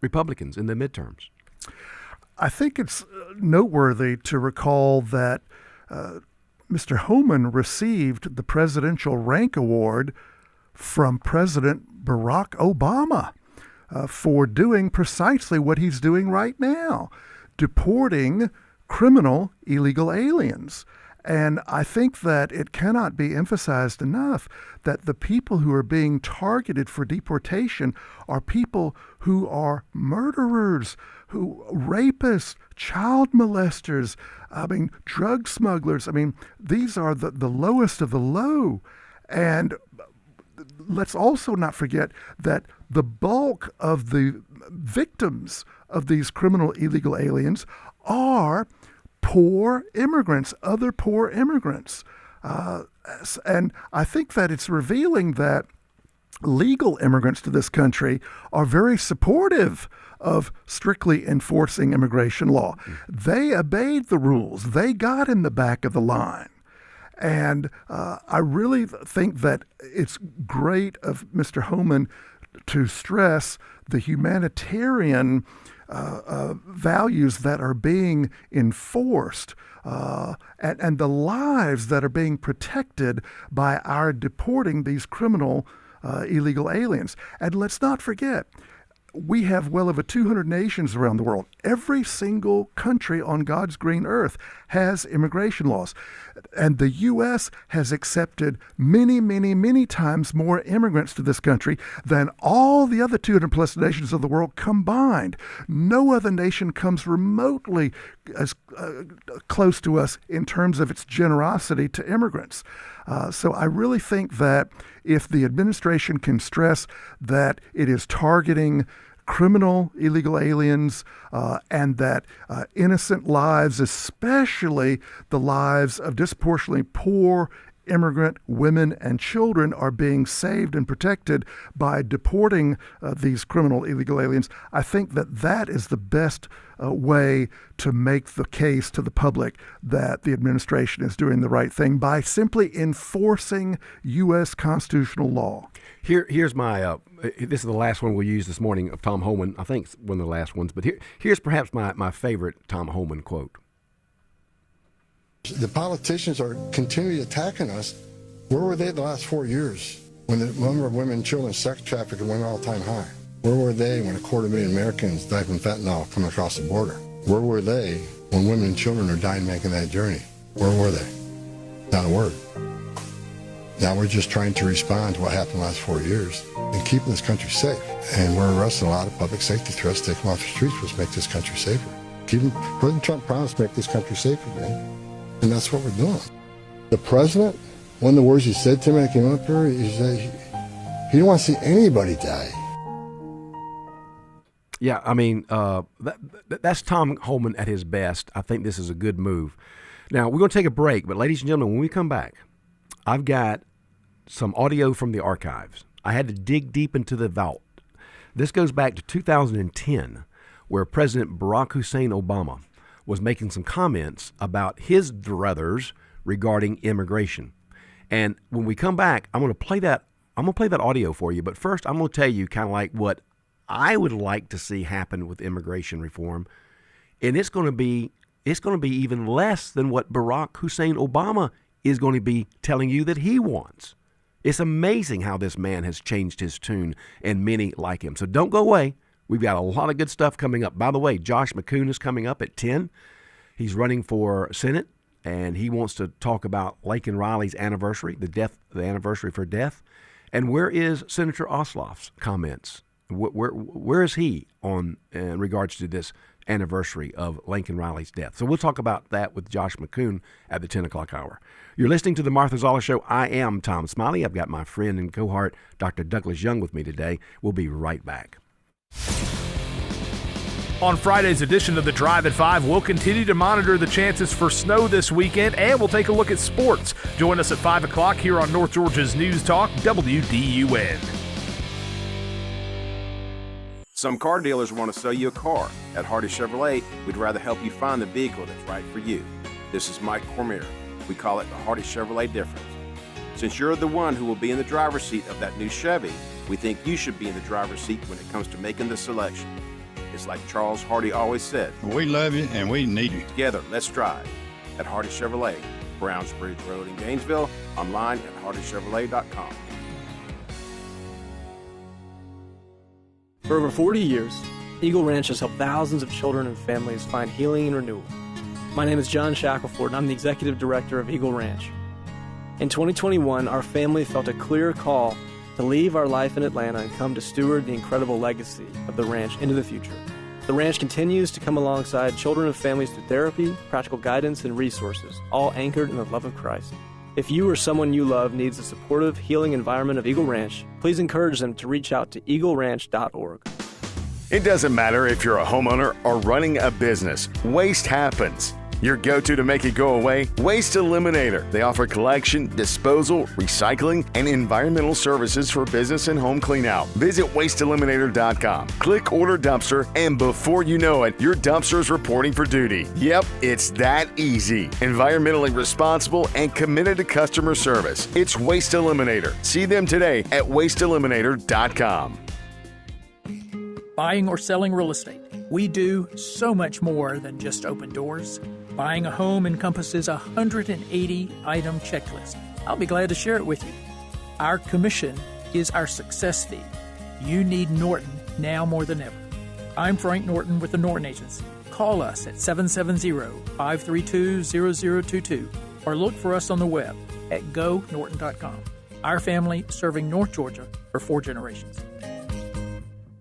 Republicans in the midterms? I think it's noteworthy to recall that Mr. Homan received the Presidential Rank Award from President Barack Obama for doing precisely what he's doing right now, deporting criminal illegal aliens. And I think that it cannot be emphasized enough that the people who are being targeted for deportation are people who are murderers, who rapists, child molesters, drug smugglers. These are the lowest of the low. And let's also not forget that the bulk of the victims of these criminal illegal aliens are poor immigrants, other poor immigrants. And I think that it's revealing that legal immigrants to this country are very supportive of strictly enforcing immigration law. They obeyed the rules. They got in the back of the line. And I really think that it's great of Mr. Homan to stress the humanitarian values that are being enforced and the lives that are being protected by our deporting these criminal illegal aliens. And let's not forget, we have well over 200 nations around the world. Every single country on God's green earth has immigration laws. And the U.S. has accepted many, many, many times more immigrants to this country than all the other 200 plus nations of the world combined. No other nation comes remotely as close to us in terms of its generosity to immigrants. So I really think that if the administration can stress that it is targeting criminal illegal aliens and that innocent lives, especially the lives of disproportionately poor immigrant women and children, are being saved and protected by deporting these criminal illegal aliens, I think that that is the best way to make the case to the public that the administration is doing the right thing by simply enforcing U.S. constitutional law. Here's my, this is the last one we'll use this morning of Tom Homan. I think it's one of the last ones, but here's perhaps my favorite Tom Homan quote. The politicians are continually attacking us. Where were they the last 4 years when the number of women and children sex trafficking went all-time high? Where were they when 250,000 Americans died from fentanyl coming across the border? Where were they when women and children are dying making that journey? Where were they? Not a word. Now we're just trying to respond to what happened the last 4 years and keeping this country safe. And we're arresting a lot of public safety threats, taking them off the streets, which make this country safer. President Trump promised to make this country safer, man. And that's what we're doing. The president, one of the words he said to me when I came up here is that he didn't want to see anybody die. Yeah, that's Tom Homan at his best. I think this is a good move. Now, we're going to take a break, but ladies and gentlemen, when we come back, I've got some audio from the archives. I had to dig deep into the vault. This goes back to 2010, where President Barack Hussein Obama was making some comments about his druthers regarding immigration. And when we come back, I'm going to play that audio for you. But first, I'm going to tell you kind of like what I would like to see happen with immigration reform. And it's going to be even less than what Barack Hussein Obama is going to be telling you that he wants. It's amazing how this man has changed his tune, and many like him. So don't go away. We've got a lot of good stuff coming up. By the way, Josh McCoon is coming up at 10. He's running for Senate, and he wants to talk about Laken Riley's anniversary, the anniversary for death. And where is Senator Ossoff's comments? Where is he on in regards to this anniversary of Laken Riley's death? So we'll talk about that with Josh McCoon at the 10 o'clock hour. You're listening to the Martha Zoller Show. I am Tom Smiley. I've got my friend and cohort, Dr. Douglas Young, with me today. We'll be right back. On Friday's edition of the Drive at 5, we'll continue to monitor the chances for snow this weekend, and we'll take a look at sports. Join us at 5 o'clock here on North Georgia's News Talk, WDUN. Some car dealers want to sell you a car. At Hardy Chevrolet, we'd rather help you find the vehicle that's right for you. This is Mike Cormier. We call it the Hardy Chevrolet difference. Since you're the one who will be in the driver's seat of that new Chevy, we think you should be in the driver's seat when it comes to making the selection. It's like Charles Hardy always said. We love you and we need you. Together, let's drive. At Hardy Chevrolet, Browns Bridge Road in Gainesville, online at hardychevrolet.com. For over 40 years, Eagle Ranch has helped thousands of children and families find healing and renewal. My name is John Shackelford, and I'm the Executive Director of Eagle Ranch. In 2021, our family felt a clear call to leave our life in Atlanta and come to steward the incredible legacy of the ranch into the future. The ranch continues to come alongside children and families through therapy, practical guidance, and resources, all anchored in the love of Christ. If you or someone you love needs the supportive, healing environment of Eagle Ranch, please encourage them to reach out to eagleranch.org. It doesn't matter if you're a homeowner or running a business. Waste happens. Your go-to to make it go away? Waste Eliminator. They offer collection, disposal, recycling, and environmental services for business and home cleanout. Visit wasteeliminator.com. Click Order Dumpster, and before you know it, your dumpster is reporting for duty. Yep, it's that easy. Environmentally responsible and committed to customer service. It's Waste Eliminator. See them today at wasteeliminator.com. Buying or selling real estate. We do so much more than just open doors. Buying a home encompasses a 180-item checklist. I'll be glad to share it with you. Our commission is our success fee. You need Norton now more than ever. I'm Frank Norton with the Norton Agency. Call us at 770-532-0022 or look for us on the web at gonorton.com. Our family serving North Georgia for 4 generations.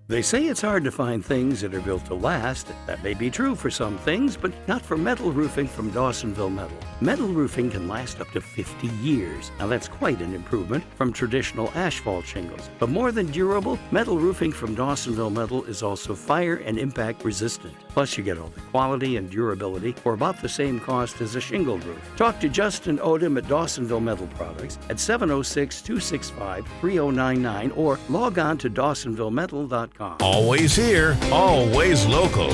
They say it's hard to find things that are built to last. That may be true for some things, but not for metal roofing from Dawsonville Metal. Metal roofing can last up to 50 years. Now that's quite an improvement from traditional asphalt shingles. But more than durable, metal roofing from Dawsonville Metal is also fire and impact resistant. Plus you get all the quality and durability for about the same cost as a shingled roof. Talk to Justin Odom at Dawsonville Metal Products at 706-265-3099 or log on to dawsonvillemetal.com. Always here, always local.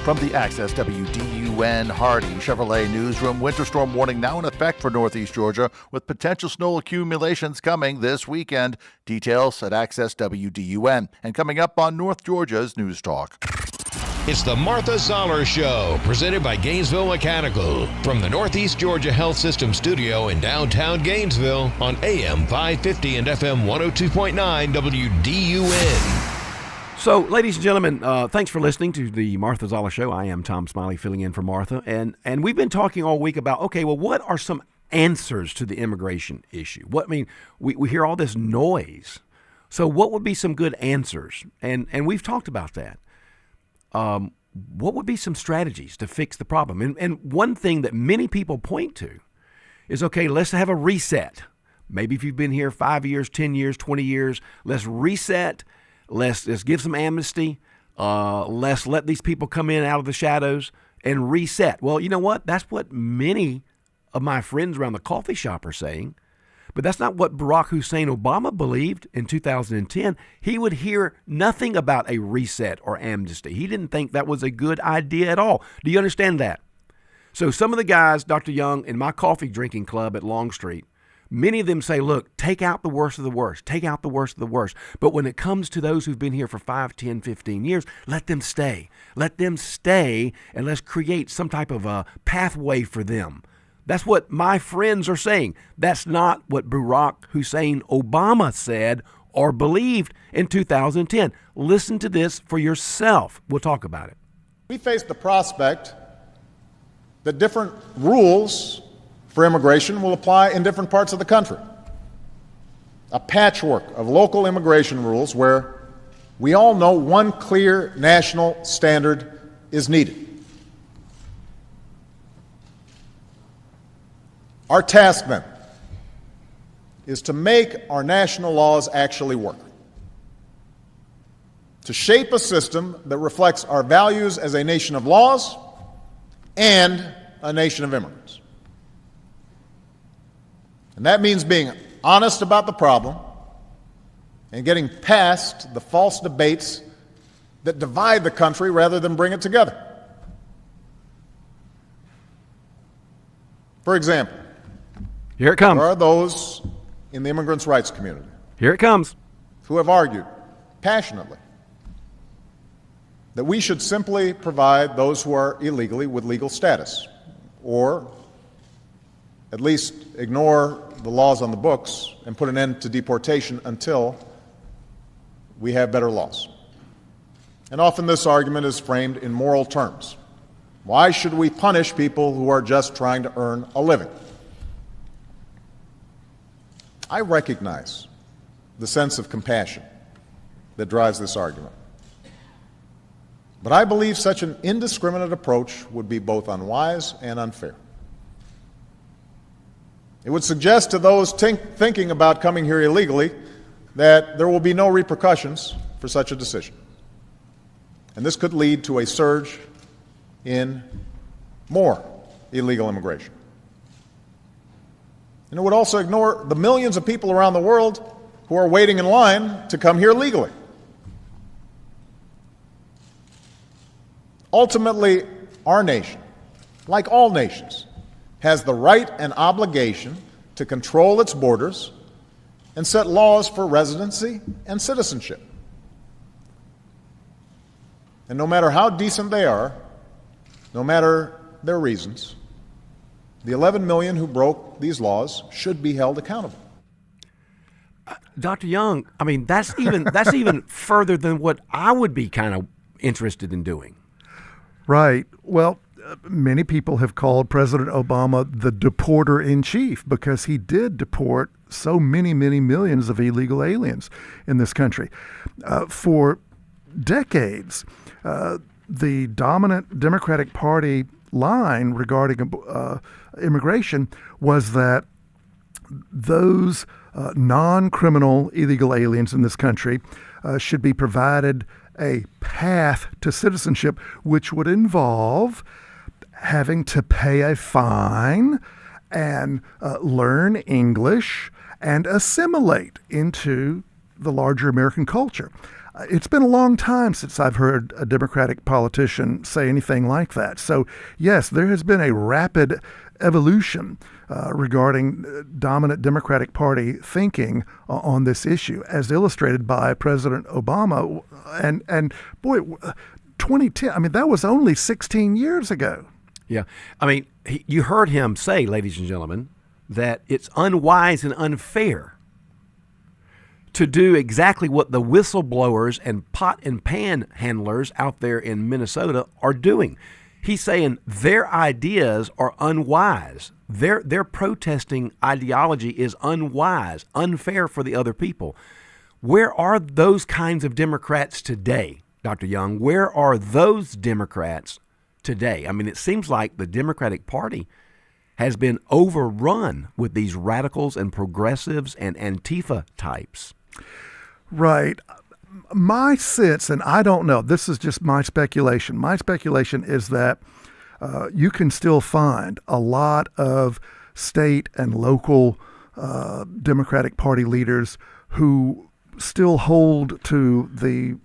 From the Access WDUN Hardy Chevrolet Newsroom, winter storm warning now in effect for Northeast Georgia with potential snow accumulations coming this weekend. Details at Access WDUN. And coming up on North Georgia's News Talk. It's the Martha Zoller Show, presented by Gainesville Mechanical, from the Northeast Georgia Health System studio in downtown Gainesville on AM 550 and FM 102.9 WDUN. So, ladies and gentlemen, thanks for listening to the Martha Zoller Show. I am Tom Smiley, filling in for Martha. And we've been talking all week about, okay, well, what are some answers to the immigration issue? We hear all this noise. So what would be some good answers? And we've talked about that. What would be some strategies to fix the problem? And one thing that many people point to is, okay, let's have a reset. Maybe if you've been here 5 years, 10 years, 20 years, let's reset. Let's give some amnesty. Let's let these people come in out of the shadows and reset. Well, you know what? That's what many of my friends around the coffee shop are saying. But that's not what Barack Hussein Obama believed in 2010. He would hear nothing about a reset or amnesty. He didn't think that was a good idea at all. Do you understand that? So some of the guys, Dr. Young, in my coffee drinking club at Long Street, many of them say, look, take out the worst of the worst. Take out the worst of the worst. But when it comes to those who've been here for 5, 10, 15 years, let them stay. Let them stay, and let's create some type of a pathway for them. That's what my friends are saying. That's not what Barack Hussein Obama said or believed in 2010. Listen to this for yourself. We'll talk about it. We face the prospect that different rules for immigration will apply in different parts of the country. A patchwork of local immigration rules where we all know one clear national standard is needed. Our task then is to make our national laws actually work, to shape a system that reflects our values as a nation of laws and a nation of immigrants. And that means being honest about the problem and getting past the false debates that divide the country rather than bring it together. For example, here it comes. There are those in the immigrants' rights community. Here it comes. Who have argued passionately that we should simply provide those who are illegally with legal status, or at least ignore the laws on the books and put an end to deportation until we have better laws. And often this argument is framed in moral terms. Why should we punish people who are just trying to earn a living? I recognize the sense of compassion that drives this argument. But I believe such an indiscriminate approach would be both unwise and unfair. It would suggest to those thinking about coming here illegally that there will be no repercussions for such a decision. And this could lead to a surge in more illegal immigration. And it would also ignore the millions of people around the world who are waiting in line to come here legally. Ultimately, our nation, like all nations, has the right and obligation to control its borders and set laws for residency and citizenship. And no matter how decent they are, no matter their reasons, the 11 million who broke these laws should be held accountable. Dr. Young, I mean, that's even further than what I would be kind of interested in doing. Right. Well, many people have called President Obama the deporter in chief because he did deport so many millions of illegal aliens in this country. For decades, the dominant Democratic Party line regarding immigration was that those non-criminal illegal aliens in this country should be provided a path to citizenship, which would involve having to pay a fine and learn English and assimilate into the larger American culture. It's been a long time since I've heard a Democratic politician say anything like that. So, yes, there has been a rapid evolution regarding dominant Democratic Party thinking on this issue, as illustrated by President Obama. And boy, 2010, I mean, that was only 16 years ago. Yeah. I mean, you heard him say, ladies and gentlemen, that it's unwise and unfair to do exactly what the whistleblowers and pot and pan handlers out there in Minnesota are doing. He's saying their ideas are unwise. Their protesting ideology is unwise, unfair for the other people. Where are those kinds of Democrats today, Dr. Young? Where are those Democrats today? I mean, it seems like the Democratic Party has been overrun with these radicals and progressives and Antifa types. Right. My sense, and I don't know, this is just my speculation. My speculation is that you can still find a lot of state and local Democratic Party leaders who still hold to the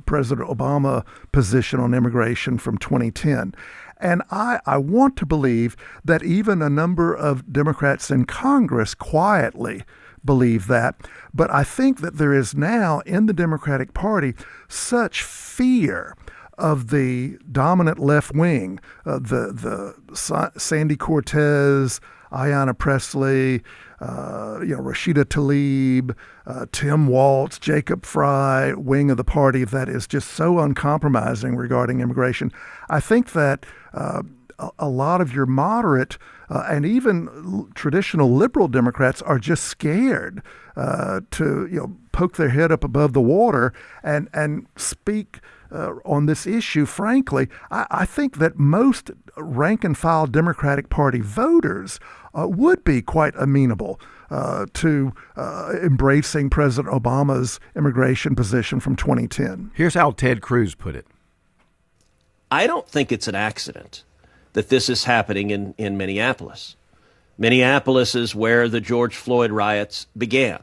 President Obama position on immigration from 2010. And I want to believe that even a number of Democrats in Congress quietly believe that. But I think that there is now in the Democratic Party such fear of the dominant left wing, the Sandy Cortez, Ayanna Pressley, Rashida Tlaib, Tim Walz, Jacob Fry wing of the party that is just so uncompromising regarding immigration. I think that a lot of your moderate and even traditional liberal Democrats are just scared to poke their head up above the water and speak on this issue. Frankly, I think that most rank and file Democratic Party voters would be quite amenable to embracing President Obama's immigration position from 2010. Here's how Ted Cruz put it. I don't think it's an accident that this is happening in Minneapolis. Minneapolis is where the George Floyd riots began.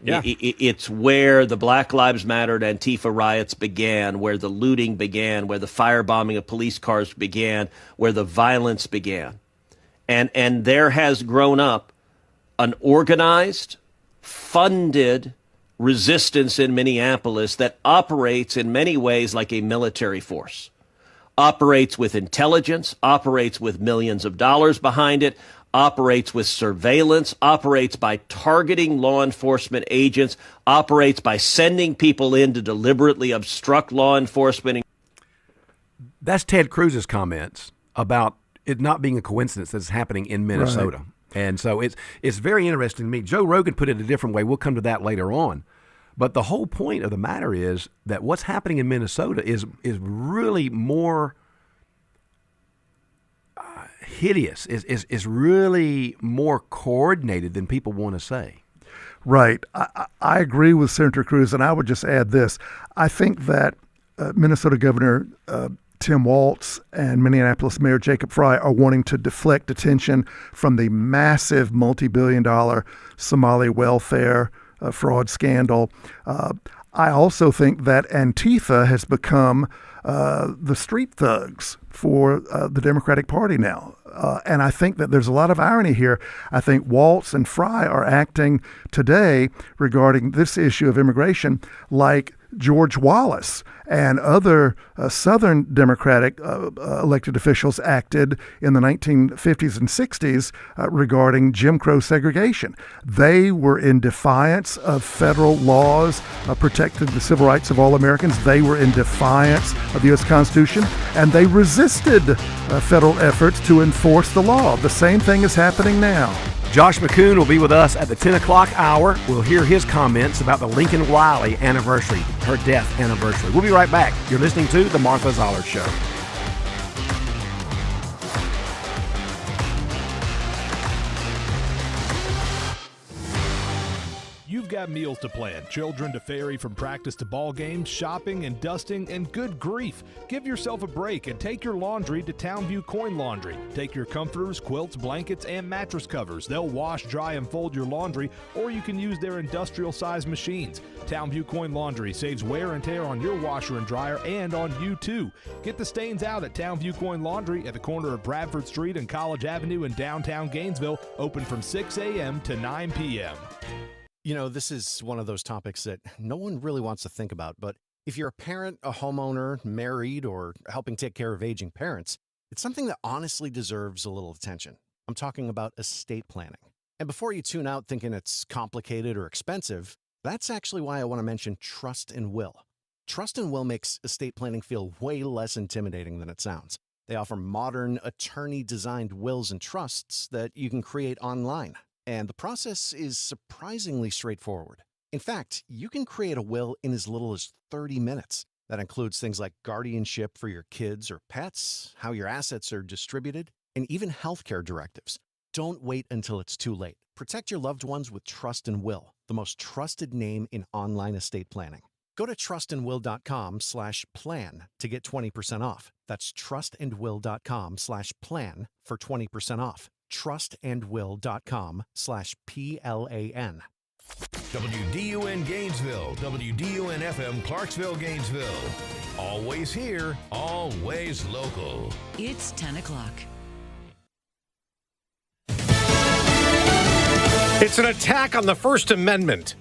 Yeah. It's where the Black Lives Matter and Antifa riots began, where the looting began, where the firebombing of police cars began, where the violence began. And there has grown up an organized, funded resistance in Minneapolis that operates in many ways like a military force, operates with intelligence, operates with millions of dollars behind it, operates with surveillance, operates by targeting law enforcement agents, operates by sending people in to deliberately obstruct law enforcement. That's Ted Cruz's comments about it not being a coincidence that it's happening in Minnesota. Right. And so it's very interesting to me. Joe Rogan put it a different way. We'll come to that later on. But the whole point of the matter is that what's happening in Minnesota is really more hideous, is really more coordinated than people want to say. Right. I agree with Senator Cruz, and I would just add this. I think that Minnesota Governor Tim Walz and Minneapolis Mayor Jacob Frey are wanting to deflect attention from the massive multi-billion-dollar Somali welfare fraud scandal. I also think that Antifa has become the street thugs for the Democratic Party now. And I think that there's a lot of irony here. I think Walz and Frey are acting today regarding this issue of immigration like George Wallace and other Southern Democratic elected officials acted in the 1950s and 60s regarding Jim Crow segregation. They were in defiance of federal laws protecting the civil rights of all Americans. They were in defiance of the U.S. Constitution, and they resisted federal efforts to enforce the law. The same thing is happening now. Josh McCoon will be with us at the 10 o'clock hour. We'll hear his comments about the Lincoln Riley anniversary, her death anniversary. We'll be right back. You're listening to The Martha Zoller Show. You've got meals to plan, children to ferry from practice to ball games, shopping and dusting, and good grief. Give yourself a break and take your laundry to Townview Coin Laundry. Take your comforters, quilts, blankets, and mattress covers. They'll wash, dry, and fold your laundry, or you can use their industrial-sized machines. Townview Coin Laundry saves wear and tear on your washer and dryer and on you, too. Get the stains out at Townview Coin Laundry at the corner of Bradford Street and College Avenue in downtown Gainesville, open from 6 a.m. to 9 p.m. You know, this is one of those topics that no one really wants to think about, but if you're a parent, a homeowner, married, or helping take care of aging parents, it's something that honestly deserves a little attention. I'm talking about estate planning. And before you tune out thinking it's complicated or expensive, that's actually why I want to mention Trust and Will. Trust and Will makes estate planning feel way less intimidating than it sounds. They offer modern, attorney-designed wills and trusts that you can create online. And the process is surprisingly straightforward. In fact, you can create a will in as little as 30 minutes. That includes things like guardianship for your kids or pets, how your assets are distributed, and even healthcare directives. Don't wait until it's too late. Protect your loved ones with Trust and Will, the most trusted name in online estate planning. Go to trustandwill.com/plan to get 20% off. That's trustandwill.com/plan for 20% off. trustandwill.com/PLAN. WDUN Gainesville, WDUN FM Clarksville, Gainesville. Always here, always local. It's 10 o'clock. It's an attack on the First Amendment.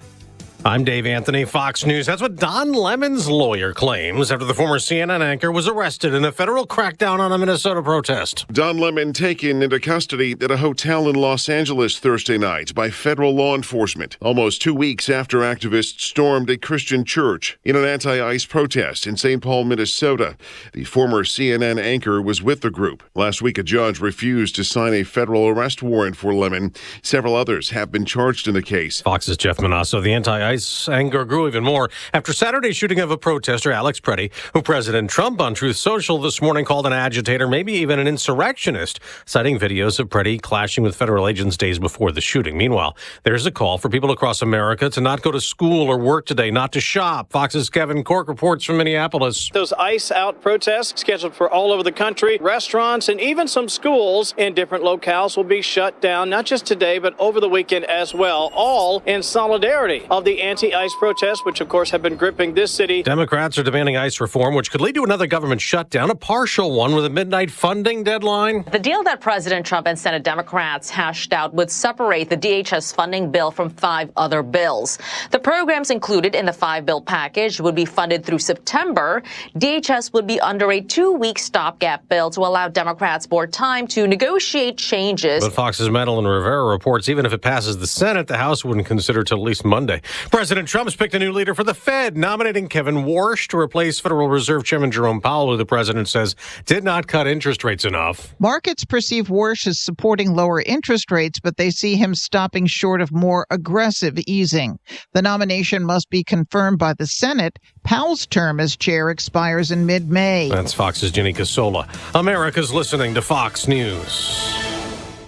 I'm Dave Anthony, Fox News. That's what Don Lemon's lawyer claims after the former CNN anchor was arrested in a federal crackdown on a Minnesota protest. Don Lemon taken into custody at a hotel in Los Angeles Thursday night by federal law enforcement, almost 2 weeks after activists stormed a Christian church in an anti-ICE protest in St. Paul, Minnesota. The former CNN anchor was with the group. Last week, a judge refused to sign a federal arrest warrant for Lemon. Several others have been charged in the case. Fox's Jeff Manasso. The anti-ICE ice anger grew even more after Saturday's shooting of a protester, Alex Preddy, who President Trump on Truth Social this morning called an agitator, maybe even an insurrectionist, citing videos of Preddy clashing with federal agents days before the shooting. Meanwhile, there's a call for people across America to not go to school or work today, not to shop. Fox's Kevin Cork reports from Minneapolis. Those ice out protests scheduled for all over the country, restaurants and even some schools in different locales will be shut down, not just today, but over the weekend as well, all in solidarity of the anti-ice protests, which of course have been gripping this city. Democrats are demanding ice reform, which could lead to another government shutdown, a partial one with a midnight funding deadline. The deal that President Trump and Senate Democrats hashed out would separate the DHS funding bill from 5 other bills. The programs included in the 5-bill package would be funded through September. DHS would be under a 2-week stopgap bill to allow Democrats more time to negotiate changes. But Fox's Madeline Rivera reports even if it passes the Senate, the House wouldn't consider it till at least Monday. President Trump's picked a new leader for the Fed, nominating Kevin Warsh to replace Federal Reserve Chairman Jerome Powell, who the president says did not cut interest rates enough. Markets perceive Warsh as supporting lower interest rates, but they see him stopping short of more aggressive easing. The nomination must be confirmed by the Senate. Powell's term as chair expires in mid-May. That's Fox's Ginny Casola. America's listening to Fox News.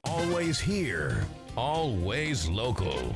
Always here, always local.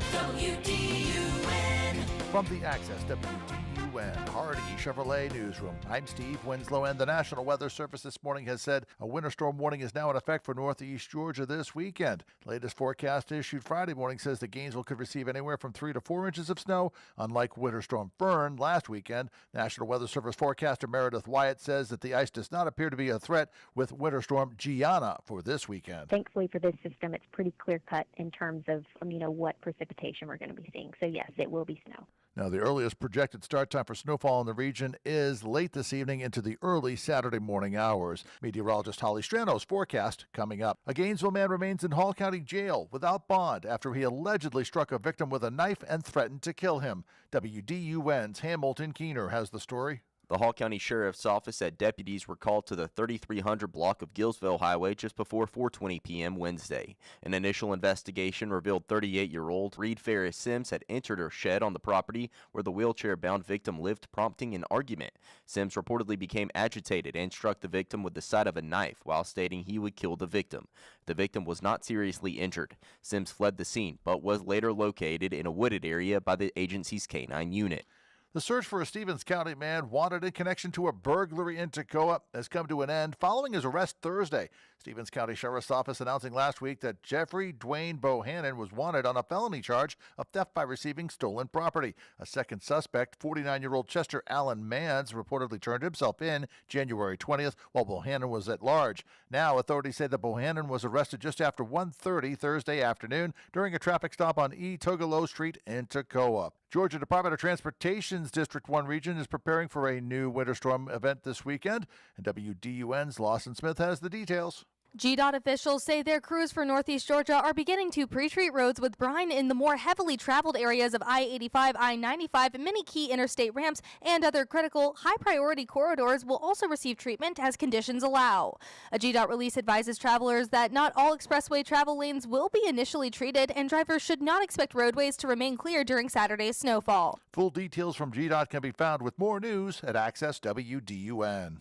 From the Access WDUN Hardy Chevrolet Newsroom, I'm Steve Winslow, and the National Weather Service this morning has said a winter storm warning is now in effect for northeast Georgia this weekend. The latest forecast issued Friday morning says that Gainesville could receive anywhere from 3 to 4 inches of snow. Unlike Winter Storm Fern last weekend, National Weather Service forecaster Meredith Wyatt says that the ice does not appear to be a threat with Winter Storm Gianna for this weekend. Thankfully for this system, it's pretty clear-cut in terms of, what precipitation we're going to be seeing. So, yes, it will be snow. Now, the earliest projected start time for snowfall in the region is late this evening into the early Saturday morning hours. Meteorologist Holly Strano's forecast coming up. A Gainesville man remains in Hall County Jail without bond after he allegedly struck a victim with a knife and threatened to kill him. WDUN's Hamilton Keener has the story. The Hall County Sheriff's Office said deputies were called to the 3300 block of Gillsville Highway just before 4:20 p.m. Wednesday. An initial investigation revealed 38-year-old Reed Ferris Sims had entered her shed on the property where the wheelchair-bound victim lived, prompting an argument. Sims reportedly became agitated and struck the victim with the side of a knife while stating he would kill the victim. The victim was not seriously injured. Sims fled the scene, but was later located in a wooded area by the agency's K-9 unit. The search for a Stevens County man wanted in connection to a burglary in Toccoa has come to an end following his arrest Thursday. Stevens County Sheriff's Office announcing last week that Jeffrey Dwayne Bohannon was wanted on a felony charge of theft by receiving stolen property. A second suspect, 49-year-old Chester Allen Manns, reportedly turned himself in January 20th while Bohannon was at large. Now, authorities say that Bohannon was arrested just after 1:30 Thursday afternoon during a traffic stop on E. Togolo Street in Toccoa. Georgia Department of Transportation's District 1 region is preparing for a new winter storm event this weekend, and WDUN's Lawson Smith has the details. GDOT officials say their crews for Northeast Georgia are beginning to pre-treat roads with brine in the more heavily traveled areas of I-85, I-95, many key interstate ramps, and other critical high-priority corridors will also receive treatment as conditions allow. A GDOT release advises travelers that not all expressway travel lanes will be initially treated, and drivers should not expect roadways to remain clear during Saturday's snowfall. Full details from GDOT can be found with more news at Access WDUN.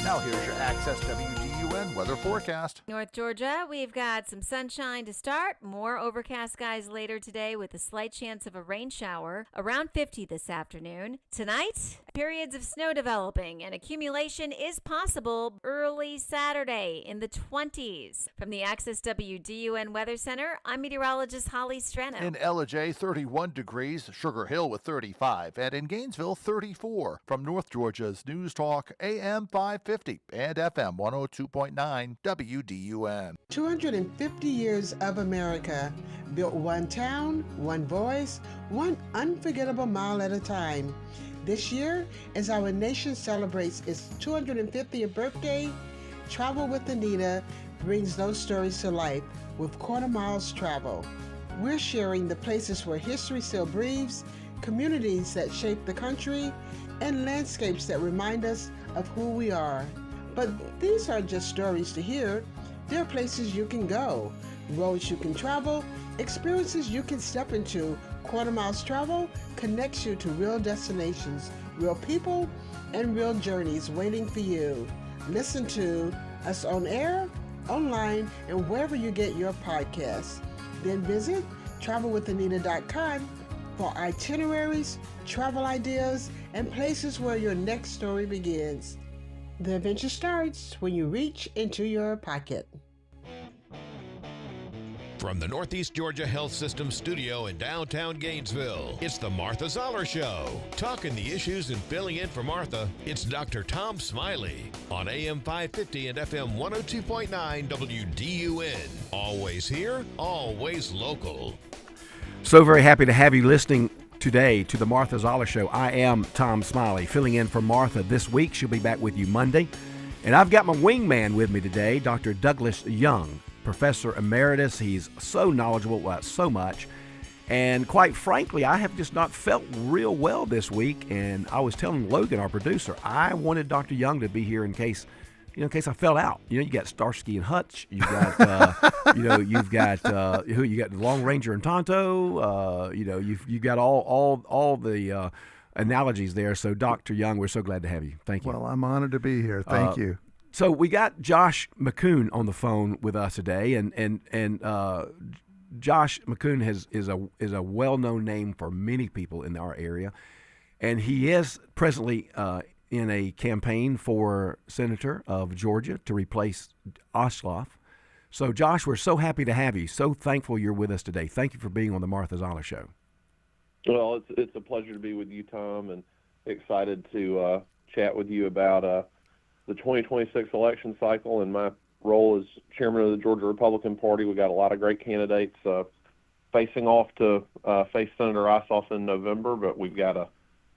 Now here's your Access WDUN weather forecast. North Georgia, we've got some sunshine to start. More overcast skies later today with a slight chance of a rain shower. Around 50 this afternoon. Tonight, periods of snow developing and accumulation is possible early Saturday in the 20s. From the Access WDUN Weather Center, I'm meteorologist Holly Strano. In Ellijay, 31 degrees. Sugar Hill with 35. And in Gainesville, 34. From North Georgia's News Talk, AM 550 and FM 102.9 WDUN. 250 years of America, built one town, one voice, one unforgettable mile at a time. This year, as our nation celebrates its 250th birthday, Travel with Anita brings those stories to life with Quarter Miles Travel. We're sharing the places where history still breathes, communities that shape the country, and landscapes that remind us of who we are. But these aren't just stories to hear. There are places you can go, roads you can travel, experiences you can step into. Quarter Miles Travel connects you to real destinations, real people, and real journeys waiting for you. Listen to us on air, online, and wherever you get your podcasts. Then visit travelwithanita.com for itineraries, travel ideas, and places where your next story begins. The adventure starts when you reach into your pocket. From the Northeast Georgia Health System studio in downtown Gainesville, it's the Martha Zoller Show. Talking the issues and filling in for Martha, it's Dr. Tom Smiley on AM 550 and FM 102.9 WDUN. Always here, always local. So very happy to have you listening today to the Martha Zoller Show. I am Tom Smiley, filling in for Martha this week. She'll be back with you Monday. And I've got my wingman with me today, Dr. Douglas Young, Professor Emeritus. He's so knowledgeable about so much. And quite frankly, I have just not felt real well this week. And I was telling Logan, our producer, I wanted Dr. Young to be here in case I fell out. You got Starsky and Hutch. You've got, you've got you got Long Ranger and Tonto. You've got all the analogies there. So, Dr. Young, we're so glad to have you. Thank you. Well, I'm honored to be here. Thank you. So we got Josh McCoon on the phone with us today, and Josh McCoon is a well-known name for many people in our area, and he is presently in a campaign for Senator of Georgia to replace Ossoff. So, Josh, we're so happy to have you. So thankful you're with us today. Thank you for being on the Martha Zoller Show. Well, it's a pleasure to be with you, Tom, and excited to chat with you about the 2026 election cycle and my role as chairman of the Georgia Republican Party. We got a lot of great candidates facing off to face Senator Ossoff in November, but we've got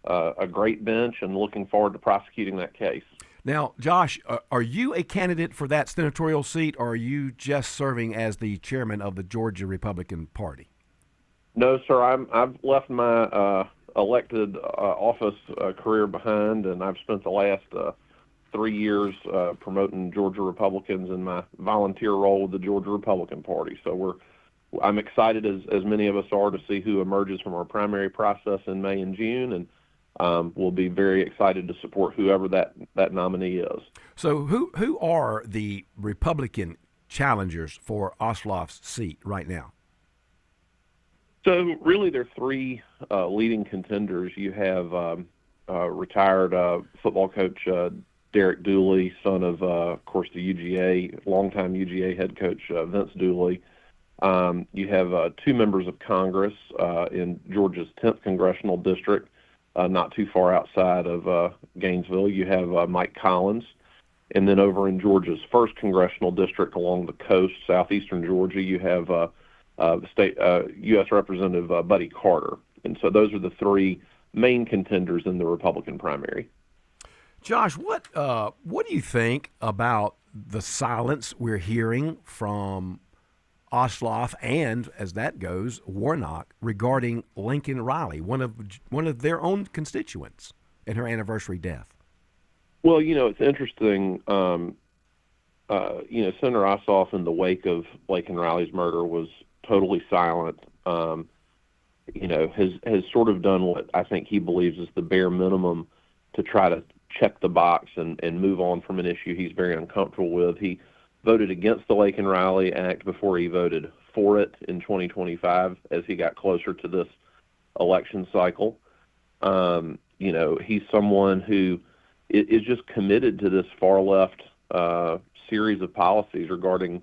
a great bench and looking forward to prosecuting that case. Now, Josh, are you a candidate for that senatorial seat, or are you just serving as the chairman of the Georgia Republican Party? No, sir. I've left my elected office career behind, and I've spent the last 3 years promoting Georgia Republicans in my volunteer role with the Georgia Republican Party. So I'm excited, as many of us are, to see who emerges from our primary process in May and June, and we'll be very excited to support whoever that nominee is. So who are the Republican challengers for Ossoff's seat right now? So really there are three leading contenders. You have retired football coach Derek Dooley, son of course, the UGA, longtime UGA head coach Vince Dooley. You have two members of Congress in Georgia's 10th congressional district, not too far outside of Gainesville. You have Mike Collins. And then over in Georgia's 1st congressional district along the coast, southeastern Georgia, you have state U.S. Representative Buddy Carter. And so those are the three main contenders in the Republican primary. Josh, what do you think about the silence we're hearing from Ossoff and, as that goes, Warnock regarding Lincoln Riley, one of their own constituents, in her anniversary death? Well, it's interesting. Senator Ossoff, in the wake of Lincoln Riley's murder, was totally silent. Has sort of done what I think he believes is the bare minimum to try to check the box and move on from an issue he's very uncomfortable with. He voted against the Lincoln Riley Act before he voted for it in 2025 as he got closer to this election cycle. He's someone who is just committed to this far-left series of policies regarding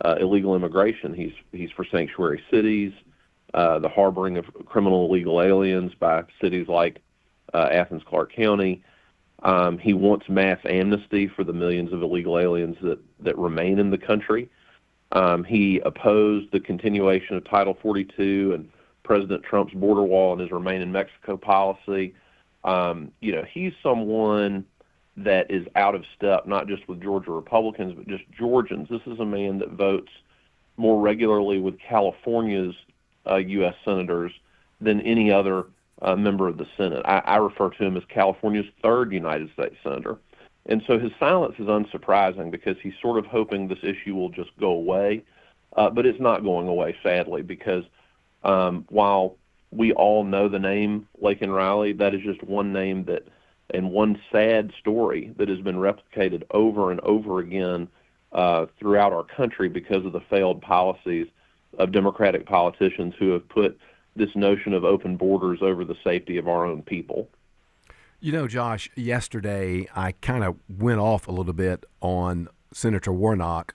illegal immigration. He's for sanctuary cities, the harboring of criminal illegal aliens by cities like Athens, Clarke County. He wants mass amnesty for the millions of illegal aliens that remain in the country. He opposed the continuation of Title 42 and President Trump's border wall and his Remain in Mexico policy. He's someone that is out of step, not just with Georgia Republicans, but just Georgians. This is a man that votes more regularly with California's U.S. senators than any other member of the Senate. I refer to him as California's 3rd United States senator. And so his silence is unsurprising because he's sort of hoping this issue will just go away. But it's not going away, sadly, because while we all know the name Laken Riley. That is just one name that, and one sad story that has been replicated over and over again throughout our country because of the failed policies of Democratic politicians who have put this notion of open borders over the safety of our own people. You know, Josh, yesterday I kind of went off a little bit on Senator Warnock.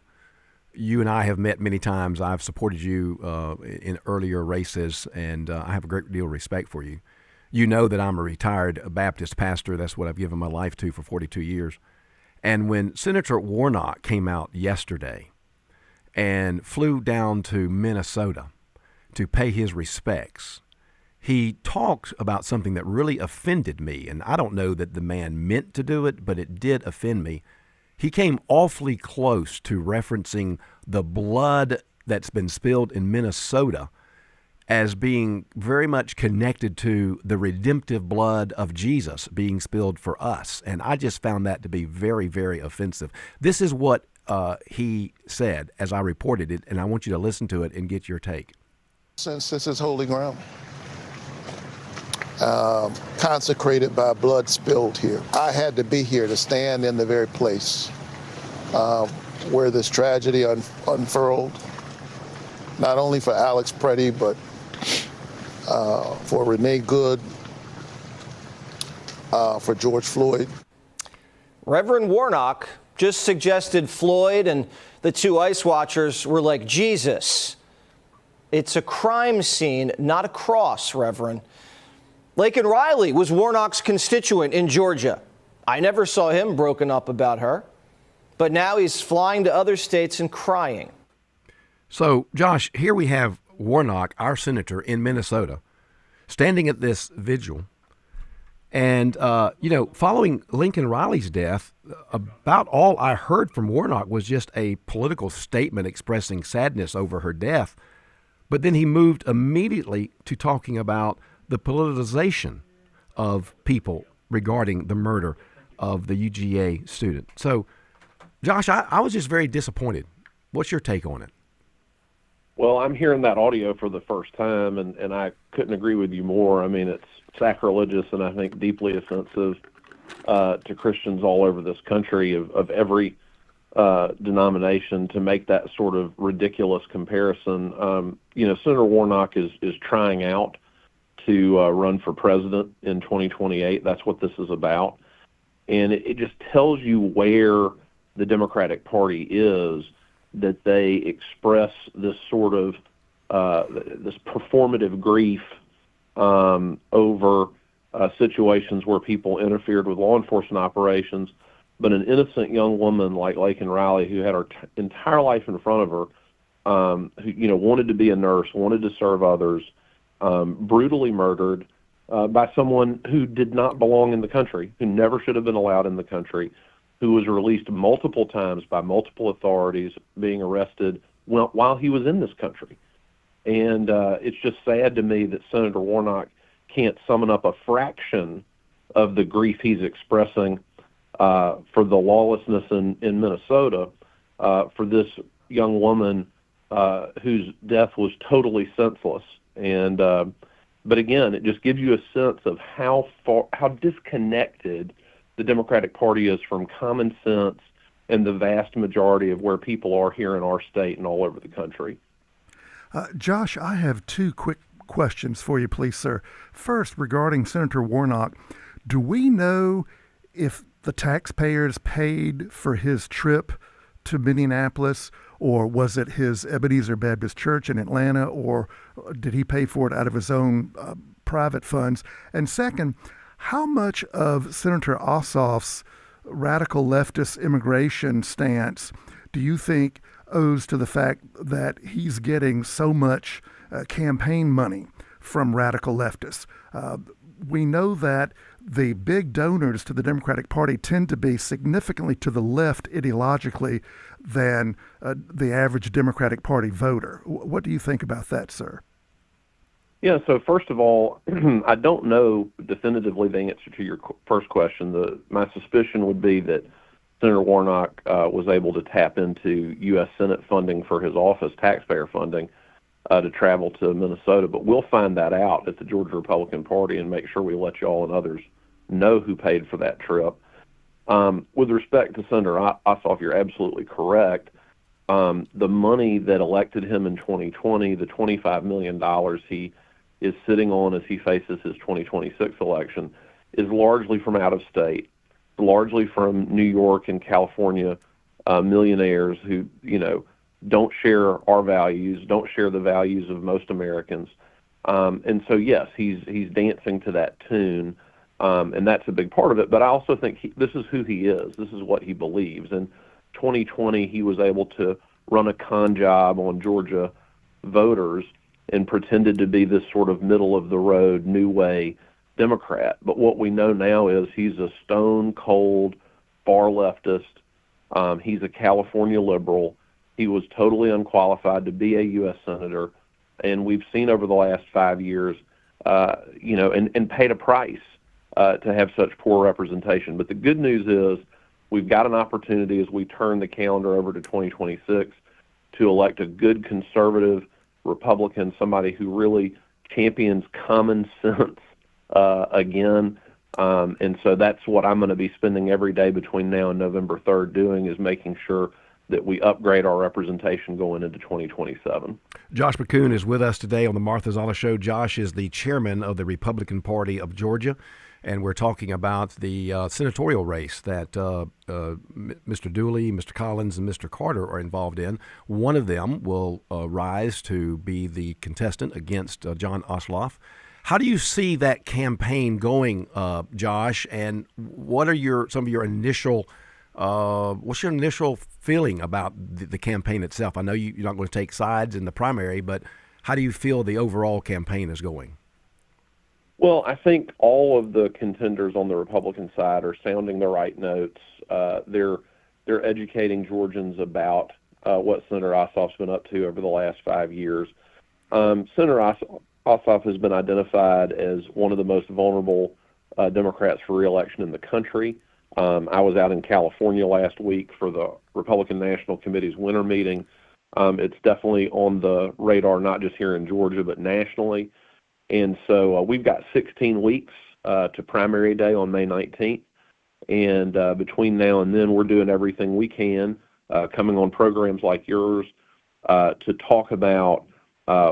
You and I have met many times. I've supported you in earlier races, and I have a great deal of respect for you. You know that I'm a retired Baptist pastor. That's what I've given my life to for 42 years. And when Senator Warnock came out yesterday and flew down to Minnesota to pay his respects, he talked about something that really offended me. And I don't know that the man meant to do it, but it did offend me. He came awfully close to referencing the blood that's been spilled in Minnesota as being very much connected to the redemptive blood of Jesus being spilled for us. And I just found that to be very, very offensive. This is what he said as I reported it, and I want you to listen to it and get your take. Since this is holy ground, consecrated by blood spilled here, I had to be here to stand in the very place where this tragedy unfurled, not only for Alex Preddy, but for Renee Good, for George Floyd. Reverend Warnock just suggested Floyd and the two ICE watchers were like Jesus. It's a crime scene, not a cross, Reverend. Laken Riley was Warnock's constituent in Georgia. I never saw him broken up about her. But now he's flying to other states and crying. So, Josh, here we have Warnock, our senator in Minnesota, standing at this vigil. And, following Laken Riley's death, about all I heard from Warnock was just a political statement expressing sadness over her death. But then he moved immediately to talking about the politicization of people regarding the murder of the UGA student. So, Josh, I was just very disappointed. What's your take on it? Well, I'm hearing that audio for the first time, and I couldn't agree with you more. I mean, it's sacrilegious and I think deeply offensive to Christians all over this country of every denomination to make that sort of ridiculous comparison. Senator Warnock is trying out to run for president in 2028. That's what this is about. And it just tells you where the Democratic Party is, that they express this sort of this performative grief over situations where people interfered with law enforcement operations, but an innocent young woman like Laken Riley, who had her entire life in front of her, who wanted to be a nurse, wanted to serve others, brutally murdered by someone who did not belong in the country, who never should have been allowed in the country, who was released multiple times by multiple authorities, being arrested while he was in this country. And it's just sad to me that Senator Warnock can't summon up a fraction of the grief he's expressing for the lawlessness in Minnesota, for this young woman whose death was totally senseless. And but again, it just gives you a sense of how disconnected the Democratic Party is from common sense and the vast majority of where people are here in our state and all over the country. Josh, I have two quick questions for you, please, sir. First, regarding Senator Warnock, do we know if the taxpayers paid for his trip to Minneapolis, or was it his Ebenezer Baptist Church in Atlanta, or did he pay for it out of his own private funds? And second, how much of Senator Ossoff's radical leftist immigration stance do you think owes to the fact that he's getting so much campaign money from radical leftists? We know that the big donors to the Democratic Party tend to be significantly to the left ideologically than the average Democratic Party voter. What do you think about that, sir? Yeah, so first of all, I don't know definitively the answer to your first question. My suspicion would be that Senator Warnock was able to tap into U.S. Senate funding for his office, taxpayer funding, to travel to Minnesota. But we'll find that out at the Georgia Republican Party and make sure we let y'all and others know who paid for that trip. With respect to Senator Ossoff, you're absolutely correct. The money that elected him in 2020, the $25 million he is sitting on as he faces his 2026 election, is largely from out of state, largely from New York and California millionaires who, don't share our values, don't share the values of most Americans. And so, yes, he's dancing to that tune, and that's a big part of it. But I also think this is who he is. This is what he believes. In 2020, he was able to run a con job on Georgia voters and pretended to be this sort of middle-of-the-road, new way Democrat. But what we know now is he's a stone-cold, far leftist. He's a California liberal. He was totally unqualified to be a U.S. Senator, and we've seen over the last 5 years, and paid a price to have such poor representation. But the good news is we've got an opportunity as we turn the calendar over to 2026 to elect a good conservative Republican, somebody who really champions common sense again. And so that's what I'm going to be spending every day between now and November 3rd doing, is making sure that we upgrade our representation going into 2027. Josh McCoon is with us today on the Martha Zoller Show. Josh is the chairman of the Republican Party of Georgia, and we're talking about the senatorial race that Mr. Dooley, Mr. Collins, and Mr. Carter are involved in. One of them will rise to be the contestant against John Ossoff. How do you see that campaign going, Josh, and what are some of your initial what's your initial feeling about the campaign itself? I know you're not going to take sides in the primary, but how do you feel the overall campaign is going? Well, I think all of the contenders on the Republican side are sounding the right notes. They're educating Georgians about what Senator Ossoff's been up to over the last 5 years. Senator Ossoff has been identified as one of the most vulnerable Democrats for re-election in the country. I was out in California last week for the Republican National Committee's winter meeting. It's definitely on the radar, not just here in Georgia, but nationally. And so we've got 16 weeks to primary day on May 19th. And between now and then, we're doing everything we can, coming on programs like yours, to talk about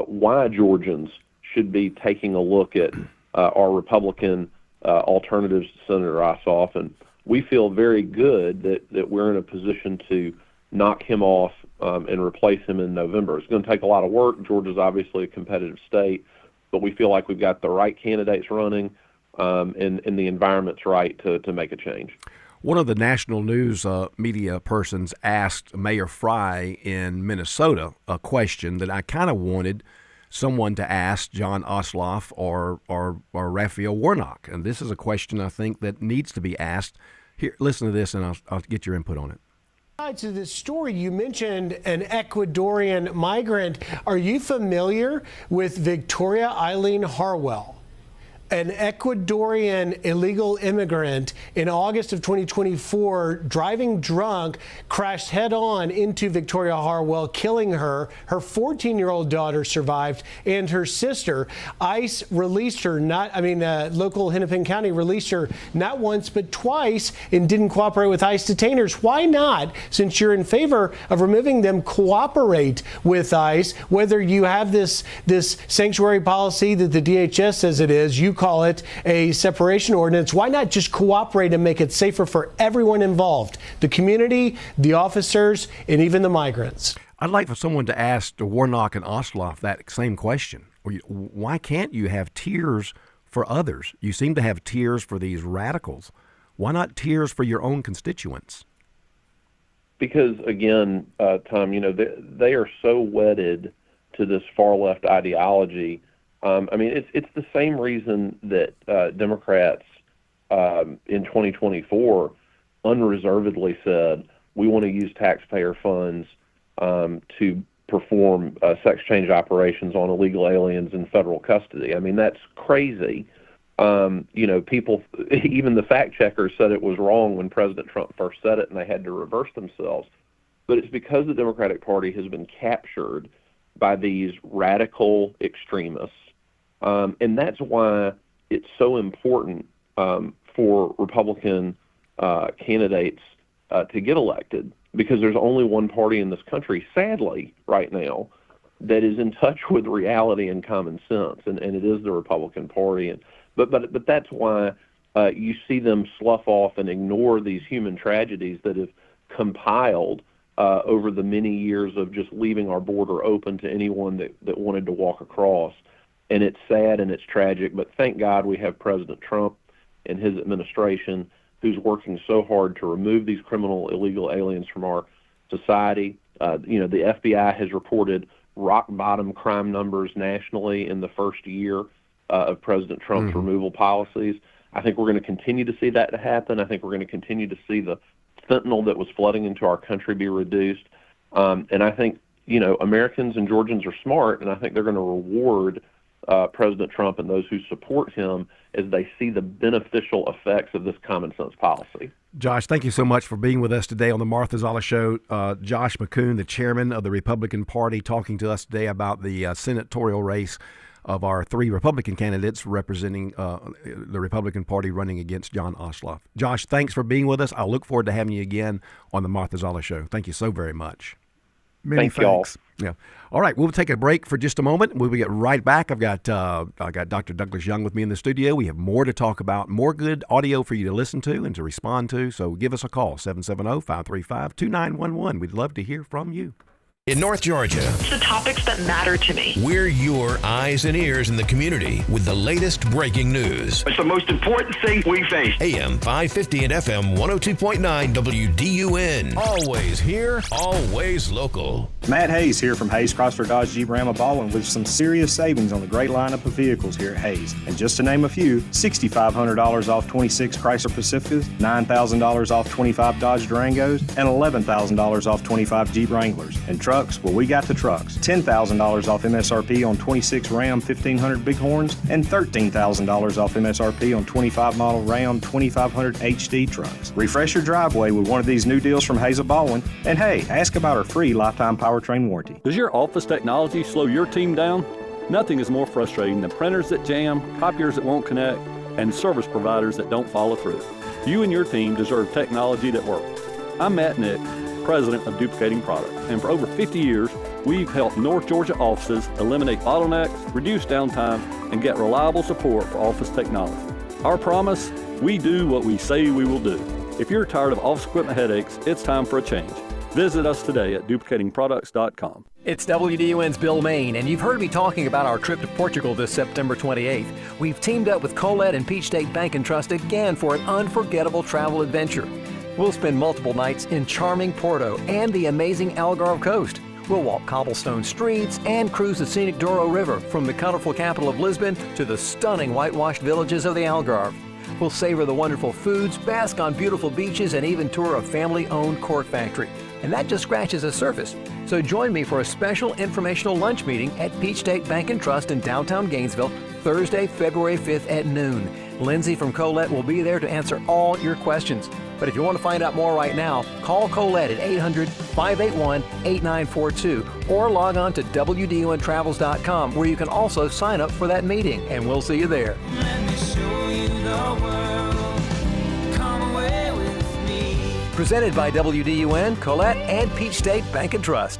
why Georgians should be taking a look at our Republican alternatives to Senator Ossoff. And we feel very good that we're in a position to knock him off and replace him in November. It's going to take a lot of work. Georgia's obviously a competitive state, but we feel like we've got the right candidates running and the environment's right to make a change. One of the national news media persons asked Mayor Fry in Minnesota a question that I kind of wanted someone to ask John Ossoff or Raphael Warnock. And this is a question I think that needs to be asked. Here, listen to this, and I'll get your input on it. To this story, you mentioned an Ecuadorian migrant. Are you familiar with Victoria Eileen Harwell? An Ecuadorian illegal immigrant in August of 2024, driving drunk, crashed head-on into Victoria Harwell, killing her. Her 14-year-old daughter survived, and her sister. ICE released her, local Hennepin County released her not once but twice and didn't cooperate with ICE detainers. Why not, since you're in favor of removing them, cooperate with ICE? Whether you have this sanctuary policy that the DHS says it is, you call it a separation ordinance. Why not just cooperate and make it safer for everyone involved, the community, the officers, and even the migrants? I'd like for someone to ask Warnock and Ossoff that same question. Why can't you have tiers for others? You seem to have tiers for these radicals. Why not tiers for your own constituents? Because, again, Tom, they are so wedded to this far-left ideology. It's the same reason that Democrats in 2024 unreservedly said, we want to use taxpayer funds to perform sex change operations on illegal aliens in federal custody. That's crazy. People, even the fact checkers said it was wrong when President Trump first said it, and they had to reverse themselves. But it's because the Democratic Party has been captured by these radical extremists. And that's why it's so important for Republican candidates to get elected, because there's only one party in this country, sadly, right now, that is in touch with reality and common sense, and it is the Republican Party. But that's why you see them slough off and ignore these human tragedies that have compiled over the many years of just leaving our border open to anyone that wanted to walk across. And it's sad and it's tragic, but thank God we have President Trump and his administration who's working so hard to remove these criminal illegal aliens from our society. The FBI has reported rock bottom crime numbers nationally in the first year of President Trump's removal policies. I think we're going to continue to see that happen. I think we're going to continue to see the fentanyl that was flooding into our country be reduced. And I think, Americans and Georgians are smart, and I think they're going to reward President Trump and those who support him as they see the beneficial effects of this common sense policy. Josh, thank you so much for being with us today on the Martha Zoller Show. Josh McCoon, the chairman of the Republican Party, talking to us today about the senatorial race of our three Republican candidates representing the Republican Party running against John Ossoff. Josh, thanks for being with us. I look forward to having you again on the Martha Zoller Show. Thank you so very much. Many thanks. Yeah. All right, we'll take a break for just a moment. We'll get right back. I got Dr. Douglas Young with me in the studio. We have more to talk about, more good audio for you to listen to and to respond to. So give us a call, 770-535-2911. We'd love to hear from you. In North Georgia, it's the topics that matter to me. We're your eyes and ears in the community with the latest breaking news. It's the most important thing we face. AM 550 and FM 102.9 WDUN. Always here, always local. Matt Hayes here from Hayes Chrysler Dodge Jeep Ram of Baldwin with some serious savings on the great lineup of vehicles here at Hayes. And just to name a few, $6,500 off 26 Chrysler Pacificas, $9,000 off 25 Dodge Durangos, and $11,000 off 25 Jeep Wranglers. And trucks, well, we got the trucks. $10,000 off MSRP on 26 Ram 1500 Bighorns and $13,000 off MSRP on 25 model Ram 2500 HD trucks. Refresh your driveway with one of these new deals from Hayes of Baldwin. And hey, ask about our free lifetime powertrain warranty. Does your office technology slow your team down? Nothing is more frustrating than printers that jam, copiers that won't connect, and service providers that don't follow through. You and your team deserve technology that works. I'm Matt Nick, president of Duplicating Products, and for over 50 years, we've helped North Georgia offices eliminate bottlenecks, reduce downtime, and get reliable support for office technology. Our promise, we do what we say we will do. If you're tired of office equipment headaches, it's time for a change. Visit us today at duplicatingproducts.com. It's WDUN's Bill Main, and you've heard me talking about our trip to Portugal this September 28th. We've teamed up with Colette and Peach State Bank & Trust again for an unforgettable travel adventure. We'll spend multiple nights in charming Porto and the amazing Algarve coast. We'll walk cobblestone streets and cruise the scenic Douro River from the colorful capital of Lisbon to the stunning whitewashed villages of the Algarve. We'll savor the wonderful foods, bask on beautiful beaches, and even tour a family-owned cork factory. And that just scratches the surface. So join me for a special informational lunch meeting at Peach State Bank & Trust in downtown Gainesville, Thursday, February 5th at noon. Lindsay from Colette will be there to answer all your questions. But if you want to find out more right now, call Colette at 800-581-8942 or log on to WDUNTravels.com, where you can also sign up for that meeting. And we'll see you there. Let me show you the world. Come away with me. Presented by WDUN, Colette, and Peach State Bank & Trust.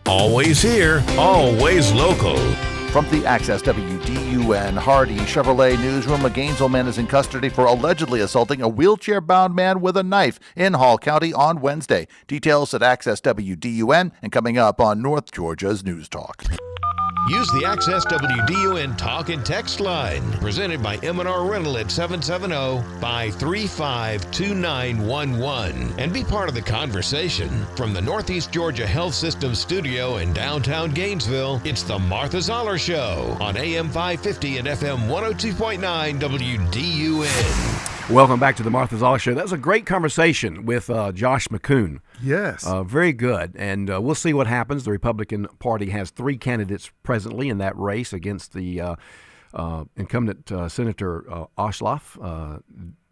Always here, always local. From the Access WDUN Hardy Chevrolet newsroom, a Gainesville man is in custody for allegedly assaulting a wheelchair-bound man with a knife in Hall County on Wednesday. Details at Access WDUN and coming up on North Georgia's News Talk. Use the Access WDUN Talk and Text line, presented by M&R Rental at 770-535-2911, and be part of the conversation. From the Northeast Georgia Health System studio in downtown Gainesville, it's the Martha Zoller Show on AM 550 and FM 102.9 WDUN. Welcome back to the Martha Zoller Show. That was a great conversation with Josh McCoon. Yes. Very good. And we'll see what happens. The Republican Party has three candidates presently in that race against the incumbent Senator Ossoff,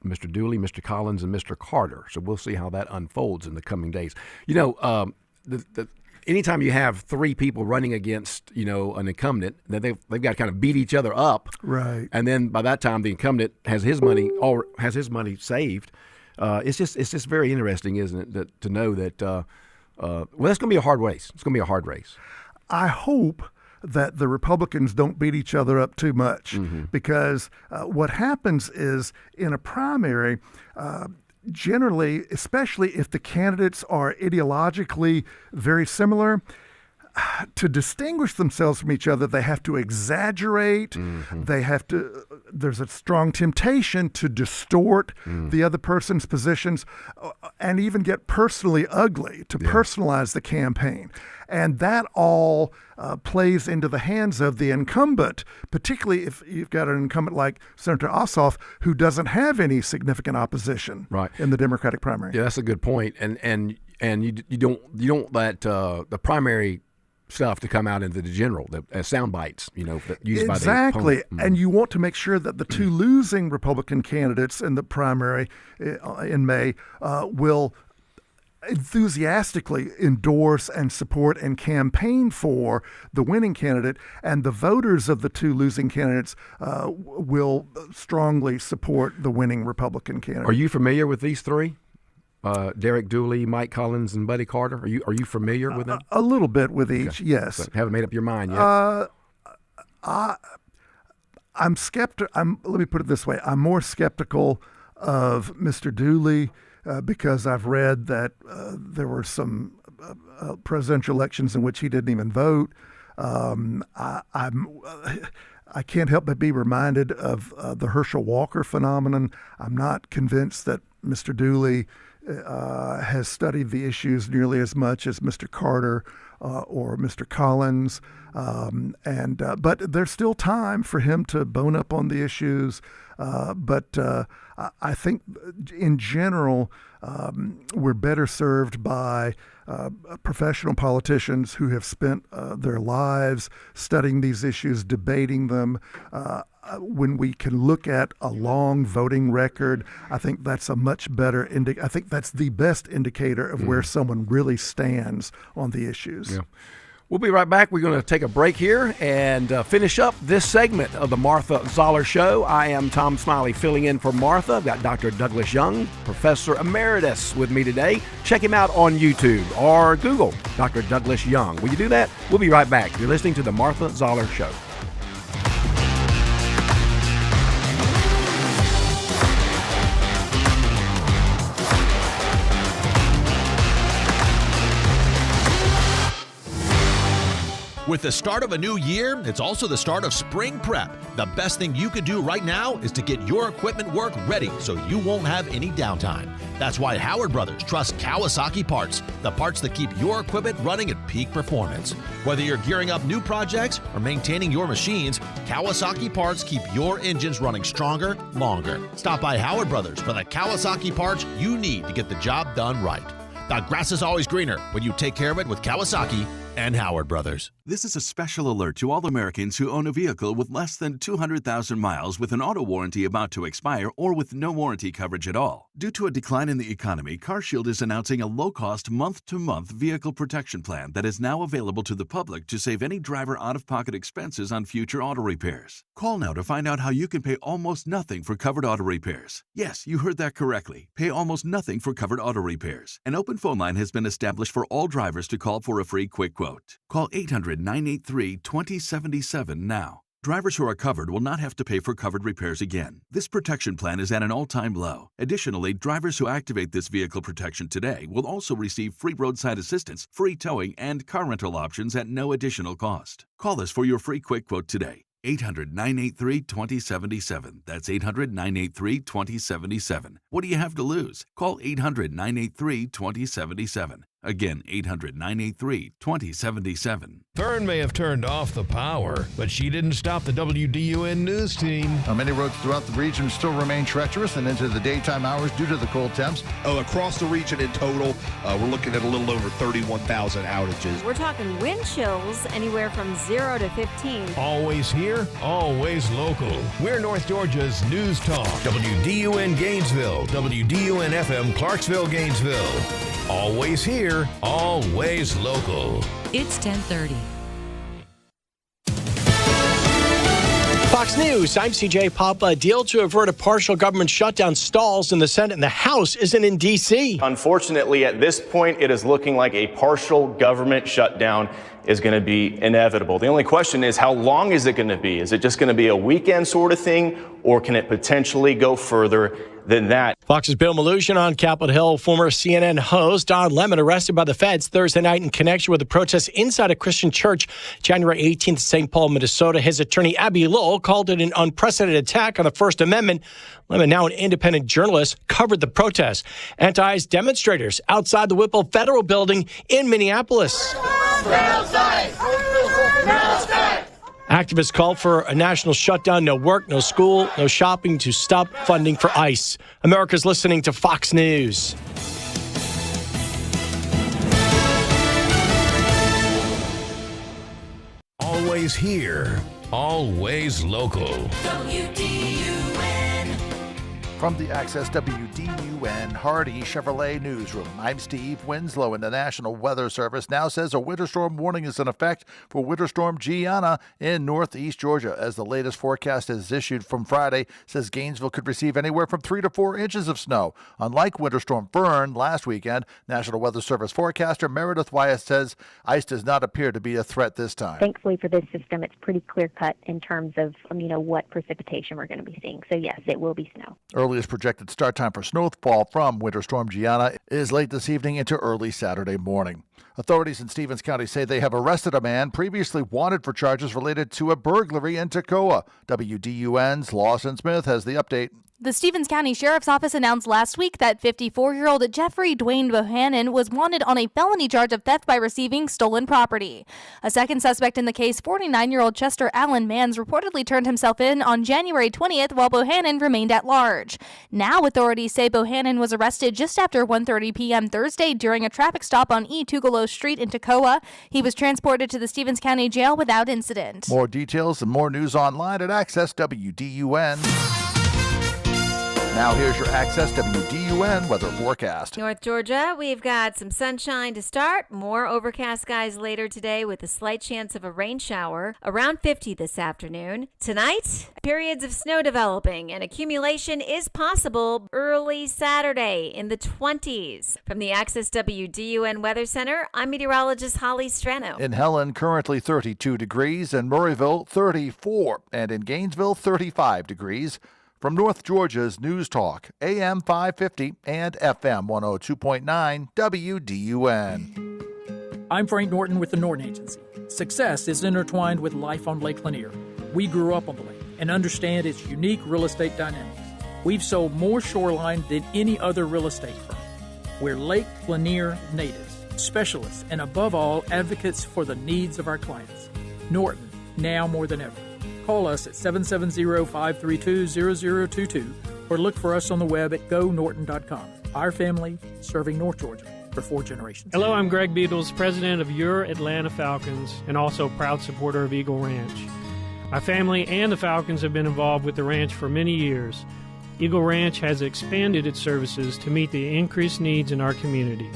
Mr. Dooley, Mr. Collins, and Mr. Carter. So we'll see how that unfolds in the coming days. You know, anytime you have three people running against, an incumbent, that they've got to kind of beat each other up. Right. And then by that time, the incumbent has his money saved. It's just very interesting, isn't it, to know that, that's going to be a hard race. It's going to be a hard race. I hope that the Republicans don't beat each other up too much, because what happens is in a primary, generally, especially if the candidates are ideologically very similar, to distinguish themselves from each other, they have to exaggerate. There's a strong temptation to distort the other person's positions and even get personally ugly, to personalize the campaign. And that all plays into the hands of the incumbent, particularly if you've got an incumbent like Senator Ossoff, who doesn't have any significant opposition in the Democratic primary. Yeah, that's a good point. And you don't let the primary stuff to come out into the general as sound bites, used by the opponent. And you want to make sure that the two losing Republican candidates in the primary in May will enthusiastically endorse and support and campaign for the winning candidate, and the voters of the two losing candidates will strongly support the winning Republican candidate. Are you familiar with these three? Derek Dooley, Mike Collins, and Buddy Carter. Are you familiar with them? A little bit with each, yes. So haven't made up your mind yet. I'm skeptical. Let me put it this way: I'm more skeptical of Mr. Dooley because I've read that there were some presidential elections in which he didn't even vote. I can't help but be reminded of the Herschel Walker phenomenon. I'm not convinced that Mr. Dooley has studied the issues nearly as much as Mr. Carter or Mr. Collins, but there's still time for him to bone up on the issues. But I think in general, we're better served by professional politicians who have spent their lives studying these issues, debating them. When we can look at a long voting record, I think that's a much better I think that's the best indicator of where someone really stands on the issues. Yeah. We'll be right back. We're going to take a break here and finish up this segment of the Martha Zoller Show. I am Tom Smiley filling in for Martha. I've got Dr. Douglas Young, Professor Emeritus, with me today. Check him out on YouTube or Google Dr. Douglas Young. Will you do that? We'll be right back. You're listening to the Martha Zoller Show. With the start of a new year, it's also the start of spring prep. The best thing you could do right now is to get your equipment work ready so you won't have any downtime. That's why Howard Brothers trusts Kawasaki parts, the parts that keep your equipment running at peak performance. Whether you're gearing up new projects or maintaining your machines, Kawasaki parts keep your engines running stronger, longer. Stop by Howard Brothers for the Kawasaki parts you need to get the job done right. The grass is always greener when you take care of it with Kawasaki and Howard Brothers. This is a special alert to all Americans who own a vehicle with less than 200,000 miles with an auto warranty about to expire or with no warranty coverage at all. Due to a decline in the economy, CarShield is announcing a low-cost month-to-month vehicle protection plan that is now available to the public to save any driver out-of-pocket expenses on future auto repairs. Call now to find out how you can pay almost nothing for covered auto repairs. Yes, you heard that correctly. Pay almost nothing for covered auto repairs. An open phone line has been established for all drivers to call for a free quick quote. Call 800-983-2077 now. Drivers who are covered will not have to pay for covered repairs again. This protection plan is at an all-time low. Additionally, drivers who activate this vehicle protection today will also receive free roadside assistance, free towing, and car rental options at no additional cost. Call us for your free quick quote today. 800-983-2077. That's 800-983-2077. What do you have to lose? Call 800-983-2077. Again, 800-983-2077. Fern may have turned off the power, but she didn't stop the WDUN news team. Many roads throughout the region still remain treacherous and into the daytime hours due to the cold temps. Across the region in total, we're looking at a little over 31,000 outages. We're talking wind chills anywhere from 0 to 15. Always here, always local. We're North Georgia's News Talk. WDUN Gainesville, WDUN FM Clarksville, Gainesville. Always here, always local. It's 10:30. Fox News, I'm CJ Papa. A deal to avert a partial government shutdown stalls in the Senate and the House isn't in D.C. Unfortunately, at this point, it is looking like a partial government shutdown is going to be inevitable. The only question is, how long is it going to be? Is it just going to be a weekend sort of thing, or can it potentially go further than that? Fox's Bill Malugin on Capitol Hill. Former CNN host Don Lemon arrested by the feds Thursday night in connection with the protests inside a Christian church January 18th in St. Paul, Minnesota. His attorney, Abby Lowell, called it an unprecedented attack on the First Amendment. Lemon, now an independent journalist, covered the protests. Anti-ICE demonstrators outside the Whipple Federal Building in Minneapolis. Activists called for a national shutdown, no work, no school, no shopping to stop funding for ICE. America's listening to Fox News. Always here, always local. From the Access WDUN Hardy Chevrolet Newsroom, I'm Steve Winslow, and the National Weather Service now says a winter storm warning is in effect for Winter Storm Gianna in northeast Georgia. As the latest forecast is issued from Friday, says Gainesville could receive anywhere from 3 to 4 inches of snow. Unlike Winter Storm Fern last weekend, National Weather Service forecaster Meredith Wyatt says ice does not appear to be a threat this time. Thankfully for this system, it's pretty clear-cut in terms of, what precipitation we're going to be seeing. So, yes, it will be snow. Earliest projected start time for snowfall from Winter Storm Gianna is late this evening into early Saturday morning. Authorities in Stevens County say they have arrested a man previously wanted for charges related to a burglary in Toccoa. WDUN's Lawson Smith has the update. The Stevens County Sheriff's Office announced last week that 54-year-old Jeffrey Dwayne Bohannon was wanted on a felony charge of theft by receiving stolen property. A second suspect in the case, 49-year-old Chester Allen Mans, reportedly turned himself in on January 20th while Bohannon remained at large. Now authorities say Bohannon was arrested just after 1:30 p.m. Thursday during a traffic stop on E. Tugolo Street in Toccoa. He was transported to the Stevens County Jail without incident. More details and more news online at Access WDUN. Now here's your Access WDUN weather forecast. North Georgia, we've got some sunshine to start. More overcast skies later today with a slight chance of a rain shower. Around 50 this afternoon. Tonight, periods of snow developing and accumulation is possible early Saturday in the 20s. From the Access WDUN Weather Center, I'm meteorologist Holly Strano. In Helen, currently 32 degrees. In Murrayville, 34. And in Gainesville, 35 degrees. From North Georgia's News Talk, AM 550 and FM 102.9 WDUN. I'm Frank Norton with the Norton Agency. Success is intertwined with life on Lake Lanier. We grew up on the lake and understand its unique real estate dynamics. We've sold more shoreline than any other real estate firm. We're Lake Lanier natives, specialists, and above all, advocates for the needs of our clients. Norton, now more than ever. Call us at 770-532-0022 or look for us on the web at gonorton.com. Our family serving North Georgia for 4 generations. Hello, I'm Greg Beatles, president of your Atlanta Falcons and also proud supporter of Eagle Ranch. My family and the Falcons have been involved with the ranch for many years. Eagle Ranch has expanded its services to meet the increased needs in our community,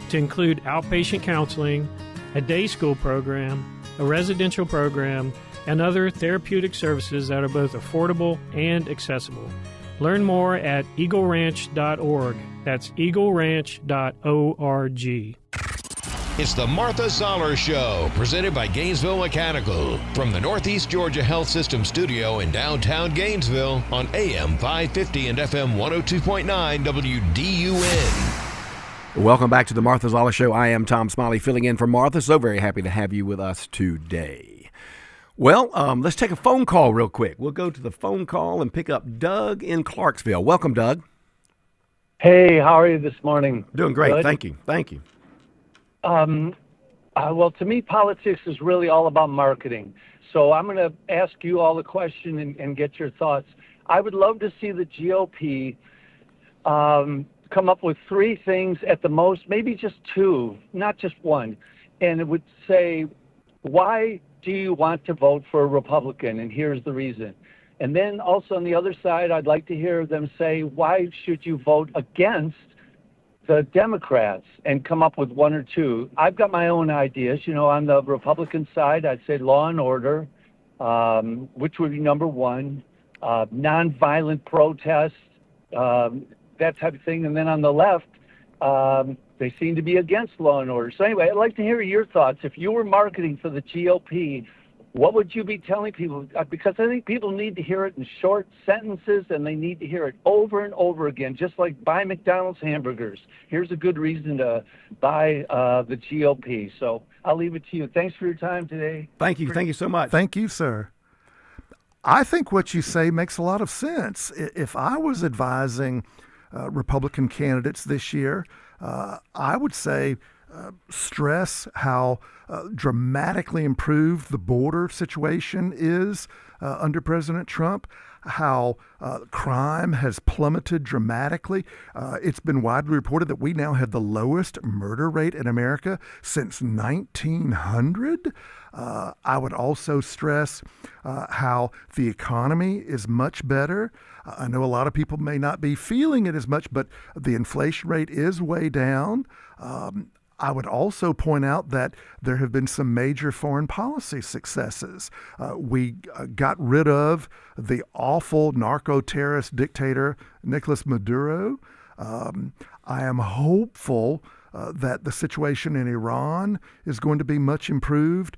to include outpatient counseling, a day school program, a residential program, and other therapeutic services that are both affordable and accessible. Learn more at eagleranch.org. That's eagleranch.org. It's the Martha Zoller Show, presented by Gainesville Mechanical, from the Northeast Georgia Health System studio in downtown Gainesville on AM 550 and FM 102.9 WDUN. Welcome back to the Martha Zoller Show. I am Tom Smiley, filling in for Martha. So very happy to have you with us today. Well, let's take a phone call real quick. We'll go to the phone call and pick up Doug in Clarksville. Welcome, Doug. Hey, how are you this morning? Doing great. Good? Thank you. Thank you. Well, to me, politics is really all about marketing. So I'm going to ask you all the question and get your thoughts. I would love to see the GOP come up with 3 things at the most, maybe just 2, not just 1. And it would say, why do you want to vote for a Republican? And here's the reason. And then also on the other side, I'd like to hear them say, why should you vote against the Democrats and come up with one or two. I've got my own ideas. On the Republican side, I'd say law and order, which would be number one, nonviolent protests, that type of thing. And then on the left, they seem to be against law and order. So anyway, I'd like to hear your thoughts. If you were marketing for the GOP, what would you be telling people? Because I think people need to hear it in short sentences, and they need to hear it over and over again, just like buy McDonald's hamburgers. Here's a good reason to buy the GOP. So I'll leave it to you. Thanks for your time today. Thank you. Thank you so much. Thank you, sir. I think what you say makes a lot of sense. If I was advising Republican candidates this year, I would say stress how dramatically improved the border situation is under President Trump, how crime has plummeted dramatically. It's been widely reported that we now have the lowest murder rate in America since 1900. I would also stress how the economy is much better. I know a lot of people may not be feeling it as much, but the inflation rate is way down. I would also point out that there have been some major foreign policy successes. We got rid of the awful narco-terrorist dictator Nicolas Maduro. I am hopeful that the situation in Iran is going to be much improved.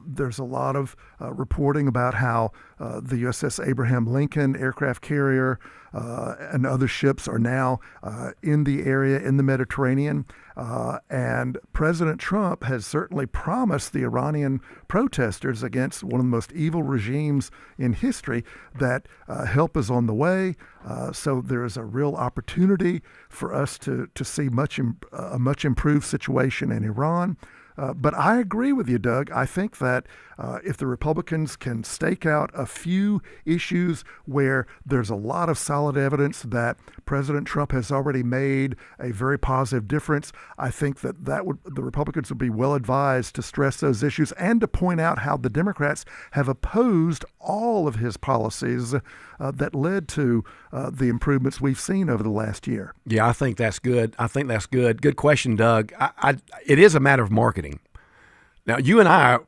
There's a lot of reporting about how the USS Abraham Lincoln aircraft carrier and other ships are now in the area in the Mediterranean. And President Trump has certainly promised the Iranian protesters against one of the most evil regimes in history that help is on the way. So there is a real opportunity for us to see a much improved situation in Iran. But I agree with you, Doug. I think that if the Republicans can stake out a few issues where there's a lot of solid evidence that President Trump has already made a very positive difference, I think that the Republicans would be well advised to stress those issues and to point out how the Democrats have opposed all of his policies that led to the improvements we've seen over the last year. Yeah, I think that's good. Good question, Doug. It is a matter of marketing. Now, you and I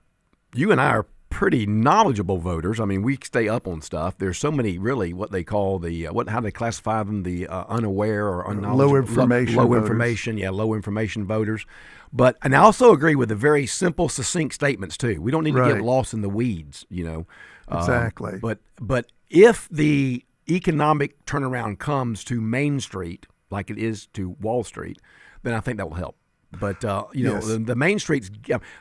are pretty knowledgeable voters. I mean, we stay up on stuff. There's so many, really, what they call how they classify them, the unaware or unknowledgeable. Low information voters. And I also agree with the very simple, succinct statements too. We don't need to get lost in the weeds, Exactly. But if the economic turnaround comes to Main Street, like it is to Wall Street, then I think that will help. But, yes. the Main Street's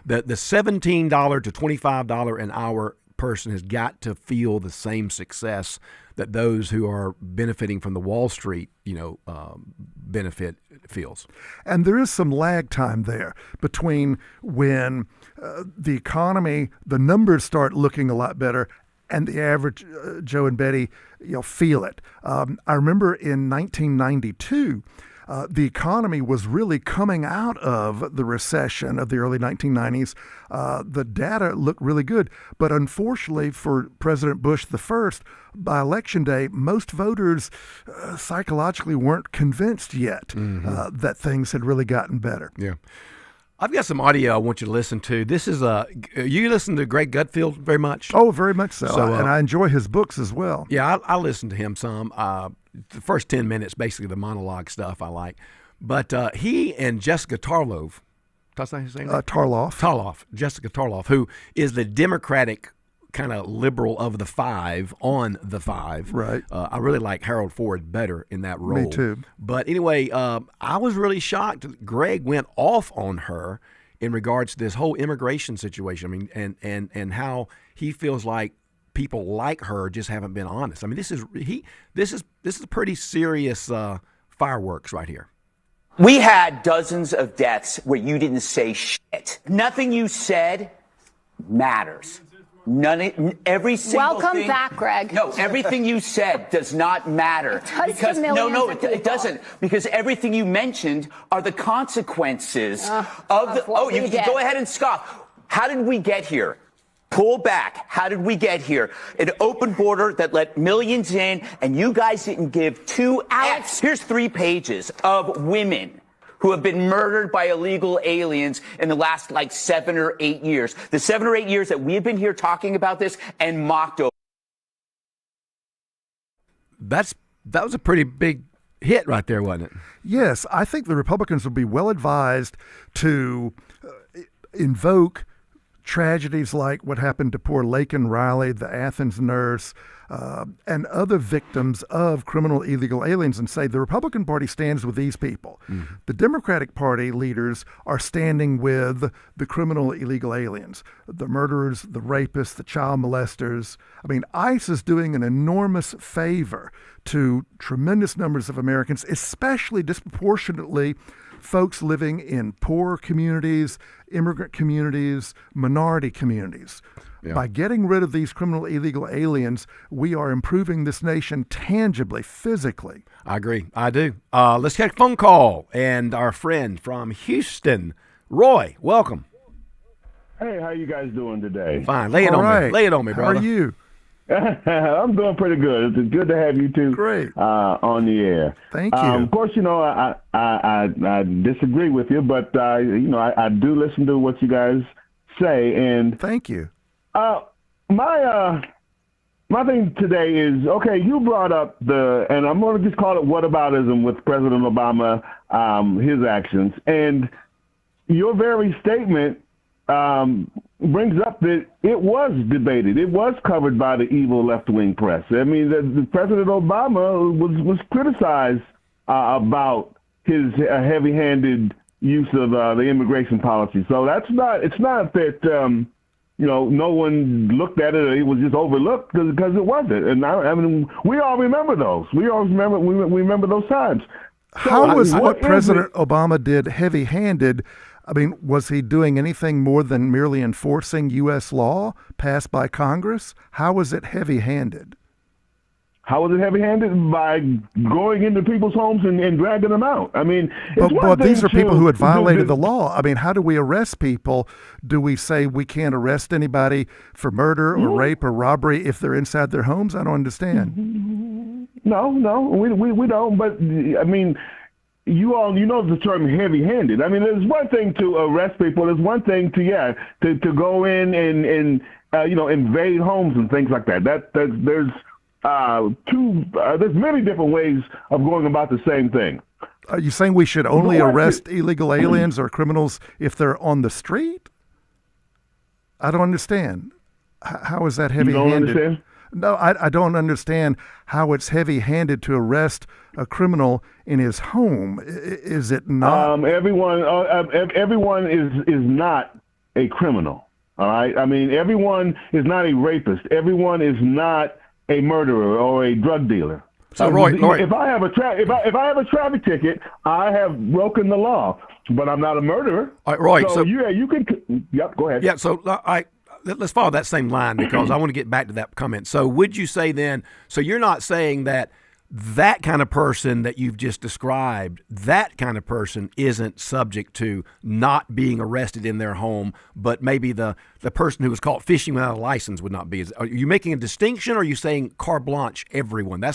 the $17 to $25 an hour person has got to feel the same success that those who are benefiting from the Wall Street, benefit feels. And there is some lag time there between when the economy, the numbers start looking a lot better and the average Joe and Betty, feel it. I remember in 1992, the economy was really coming out of the recession of the early 1990s. The data looked really good. But unfortunately for President Bush the first, by Election Day, most voters psychologically weren't convinced yet that things had really gotten better. Yeah. I've got some audio I want you to listen to. This is you listen to Greg Gutfeld very much? Oh, very much so. And I enjoy his books as well. Yeah, I listen to him some. The first 10 minutes, basically the monologue stuff I like. But he and Jessica Tarlov, Jessica Tarlov, who is the Democratic kind of liberal of the five on the five. Right. I really like Harold Ford better in that role. Me too. But anyway, I was really shocked. Greg went off on her in regards to this whole immigration situation. I mean, and how he feels like people like her just haven't been honest. I mean, this is pretty serious fireworks right here. We had dozens of deaths where you didn't say shit. Nothing you said matters. Every single Welcome thing, back, Greg. No, everything you said does not matter. It does because to millions of it doesn't. Because everything you mentioned are the consequences of the. Oh, you go ahead and scoff. How did we get here? Pull back. How did we get here? An open border that let millions in, and you guys didn't give 2 X. Here's 3 pages of women who have been murdered by illegal aliens in the last like 7 or 8 years. The 7 or 8 years that we've been here talking about this and mocked over. That was a pretty big hit right there, wasn't it? Yes, I think the Republicans would be well advised to invoke tragedies like what happened to poor Laken Riley, the Athens nurse, and other victims of criminal illegal aliens and say the Republican Party stands with these people. Mm-hmm. The Democratic Party leaders are standing with the criminal illegal aliens, the murderers, the rapists, the child molesters. I mean, ICE is doing an enormous favor to tremendous numbers of Americans, especially disproportionately folks living in poor communities, immigrant communities, minority communities. Yeah. By getting rid of these criminal illegal aliens, we are improving this nation tangibly, physically. I agree. I do. Let's take a phone call. And our friend from Houston, Roy, welcome. Hey, how you guys doing today? Fine. Lay it on me. Lay it on me, brother. How are you? I'm doing pretty good. It's good to have you two. Great. On the air. Thank you. Of course, I disagree with you, but I do listen to what you guys say, and thank you. My thing today is, okay, you brought up and I'm going to just call it whataboutism with President Obama, his actions, and your very statement brings up that it was debated. It was covered by the evil left-wing press. I mean, the President Obama was criticized about his heavy-handed use of the immigration policy. So it's not that, no one looked at it or it was just overlooked because it wasn't. And I mean, we all remember those. We remember those times. So, how was what President Obama did heavy-handed? I mean, was he doing anything more than merely enforcing U.S. law passed by Congress? How was it heavy-handed? How was it heavy-handed? By going into people's homes and dragging them out. I mean, but these are people who had violated the law. I mean, how do we arrest people? Do we say we can't arrest anybody for murder or rape or robbery if they're inside their homes? I don't understand. No, we don't. But I mean, you know the term heavy-handed. I mean, there's one thing to arrest people. There's one thing to go in and invade homes and things like that. There's many different ways of going about the same thing. Are you saying we should only arrest illegal aliens or criminals if they're on the street? I don't understand. How is that heavy-handed? You don't understand? No, I don't understand how it's heavy-handed to arrest a criminal in his home. Is it not? Everyone is not a criminal. All right. I mean, everyone is not a rapist. Everyone is not a murderer or a drug dealer. So, Roy, if I have a traffic ticket, I have broken the law, but I'm not a murderer. All right, Roy. So you can. Yep. Go ahead. Yeah. So let's follow that same line because I want to get back to that comment. So would you say then? So you're not saying that kind of person that you've just described, that kind of person isn't subject to not being arrested in their home, but maybe the person who was caught fishing without a license would not be. Are you making a distinction, or are you saying carte blanche everyone? I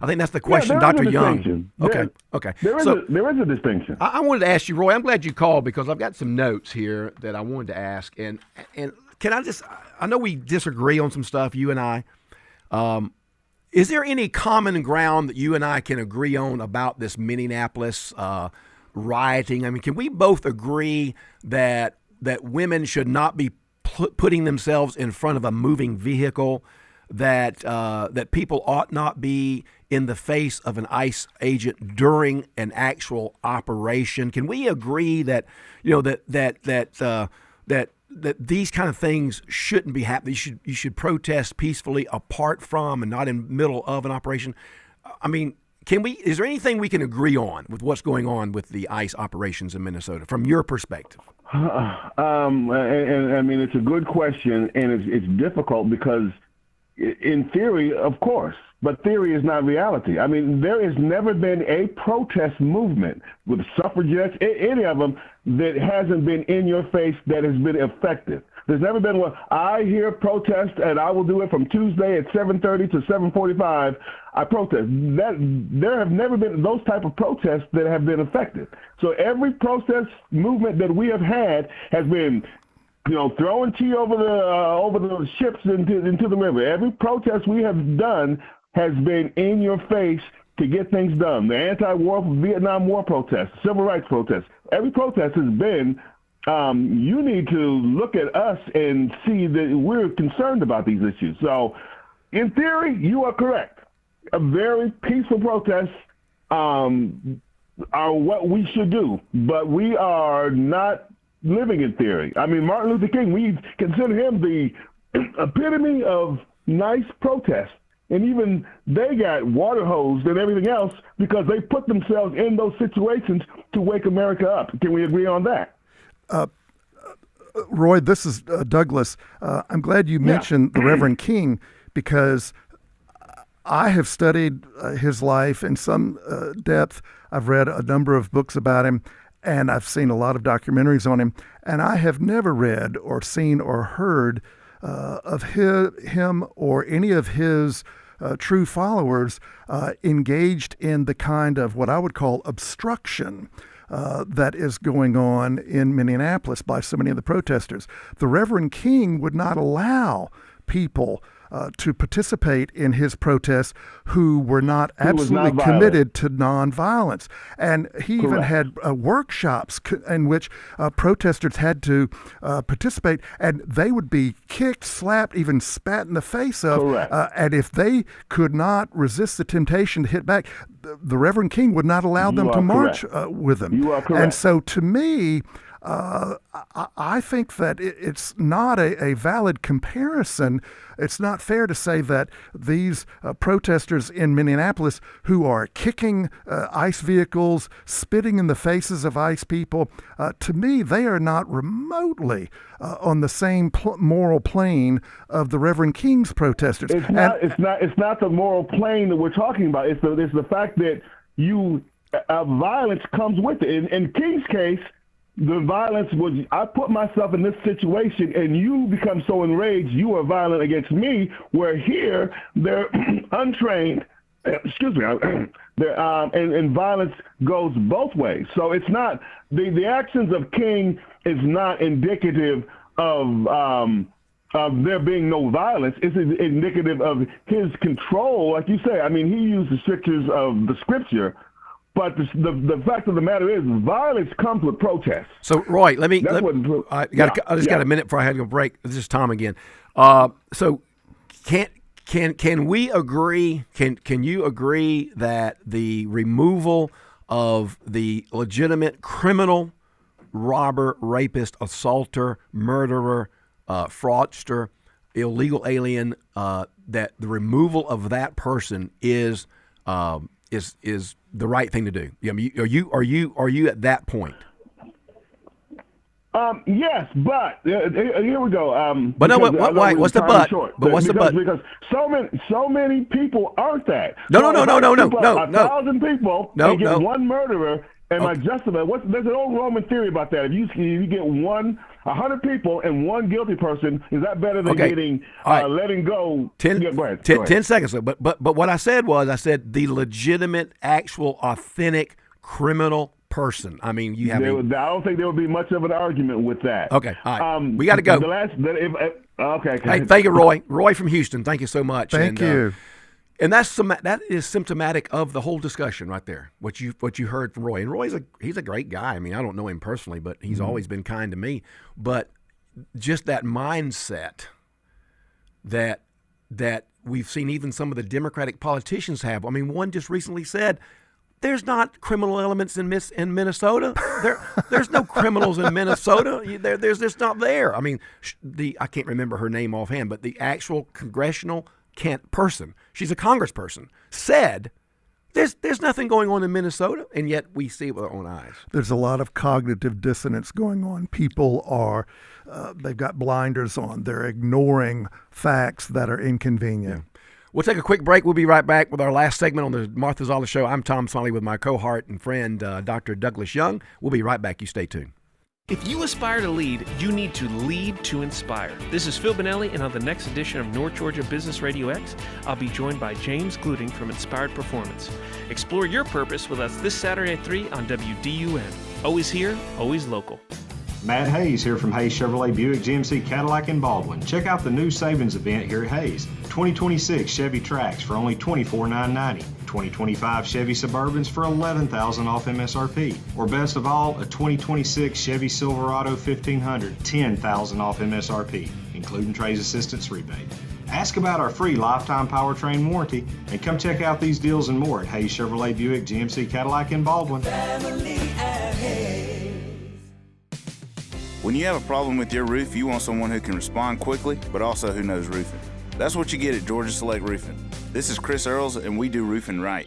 think that's the question, Dr. Young. Okay. There is a distinction. I wanted to ask you, Roy. I'm glad you called because I've got some notes here that I wanted to ask, and can I know we disagree on some stuff, you and I. Is there any common ground that you and I can agree on about this Minneapolis rioting? I mean, can we both agree that women should not be putting themselves in front of a moving vehicle, that people ought not be in the face of an ICE agent during an actual operation? Can we agree that that these kind of things shouldn't be happening? You should protest peacefully apart from and not in the middle of an operation. I mean, is there anything we can agree on with what's going on with the ICE operations in Minnesota from your perspective? And I mean, it's a good question, and it's difficult because in theory, of course, but theory is not reality. I mean, there has never been a protest movement with suffragettes, any of them, that hasn't been in your face, that has been effective. There's never been one. I hear protest, and I will do it from Tuesday at 7:30 to 7:45. I protest. There have never been those type of protests that have been effective. So every protest movement that we have had has been, throwing tea over the ships into the river. Every protest we have done has been in your face to get things done. The anti-war Vietnam War protests, civil rights protests. Every protest has been, you need to look at us and see that we're concerned about these issues. So in theory, you are correct. A very peaceful protest are what we should do, but we are not living in theory. I mean, Martin Luther King, we consider him the epitome of nice protest. And even they got water hosed and everything else because they put themselves in those situations to wake America up. Can we agree on that? Roy, this is Douglas. I'm glad you mentioned the Reverend King because I have studied his life in some depth. I've read a number of books about him, and I've seen a lot of documentaries on him. And I have never read or seen or heard of him or any of his true followers engaged in the kind of what I would call obstruction that is going on in Minneapolis by so many of the protesters. The Reverend King would not allow people to participate in his protests who were not absolutely committed to nonviolence. And he even had workshops in which protesters had to participate, and they would be kicked, slapped, even spat in the face of. And if they could not resist the temptation to hit back, the Reverend King would not allow them to march with them. You are correct. And so to me, I think that it's not a valid comparison. It's not fair to say that these protesters in Minneapolis who are kicking ICE vehicles, spitting in the faces of ICE people, to me, they are not remotely on the same moral plane of the Reverend King's protesters. It's not the moral plane that we're talking about. It's the fact that violence comes with it. In King's case, the violence was, I put myself in this situation and you become so enraged, you are violent against me, where here they're untrained, and violence goes both ways. So it's not, the actions of King is not indicative of there being no violence. It's indicative of his control, like you say. I mean, he used the strictures of the scripture. But the fact of the matter is, violence comes with protest. So, Roy, I just got a minute before I had to go break. This is Tom again. So, can we agree? Can you agree that the removal of the legitimate criminal, robber, rapist, assaulter, murderer, fraudster, illegal alien, that the removal of that person is the right thing to do? I mean, are you at that point? Yes, but here we go. But no, why? What's the but? But what's the but? Because so many people aren't that. No. 1,000 people. No. Get one murderer. Am I justified? There's an old Roman theory about that. If you get 100 people and one guilty person, is that better than getting letting go? 10 seconds. But what I said was, the legitimate, actual, authentic criminal person. I mean, I don't think there would be much of an argument with that. Okay, all right. We got to go. Okay. Hey, thank you, Roy. Roy from Houston. Thank you so much. Thank you. And that is symptomatic of the whole discussion right there. What you heard from Roy. And Roy's he's a great guy. I mean, I don't know him personally, but he's always been kind to me. But just that mindset that we've seen even some of the Democratic politicians have. I mean, one just recently said, there's not criminal elements in Minnesota. There's no criminals in Minnesota. There's just not there. I mean, I can't remember her name offhand, but the actual congressional person, she's a congressperson, said there's nothing going on in Minnesota, and yet we see it with our own eyes. There's a lot of cognitive dissonance going on. People are, they've got blinders on. They're ignoring facts that are inconvenient. Yeah. We'll take a quick break. We'll be right back with our last segment on the Martha Zoller Show. I'm Tom Smiley with my cohort and friend, Dr. Douglas Young. We'll be right back. You stay tuned. If you aspire to lead, you need to lead to inspire. This is Phil Bonelli, and on the next edition of North Georgia Business Radio X, I'll be joined by James Gluting from Inspired Performance. Explore your purpose with us this Saturday at 3 on WDUN. Always here, always local. Matt Hayes here from Hayes Chevrolet Buick GMC Cadillac in Baldwin. Check out the new savings event here at Hayes. 2026 Chevy Trax for only $24,990. 2025 Chevy Suburbans for $11,000 off MSRP. Or best of all, a 2026 Chevy Silverado 1500, $10,000 off MSRP, including trades assistance rebate. Ask about our free lifetime powertrain warranty and come check out these deals and more at Hayes Chevrolet Buick GMC Cadillac in Baldwin. When you have a problem with your roof, you want someone who can respond quickly, but also who knows roofing. That's what you get at Georgia Select Roofing. This is Chris Earls, and we do roofing right.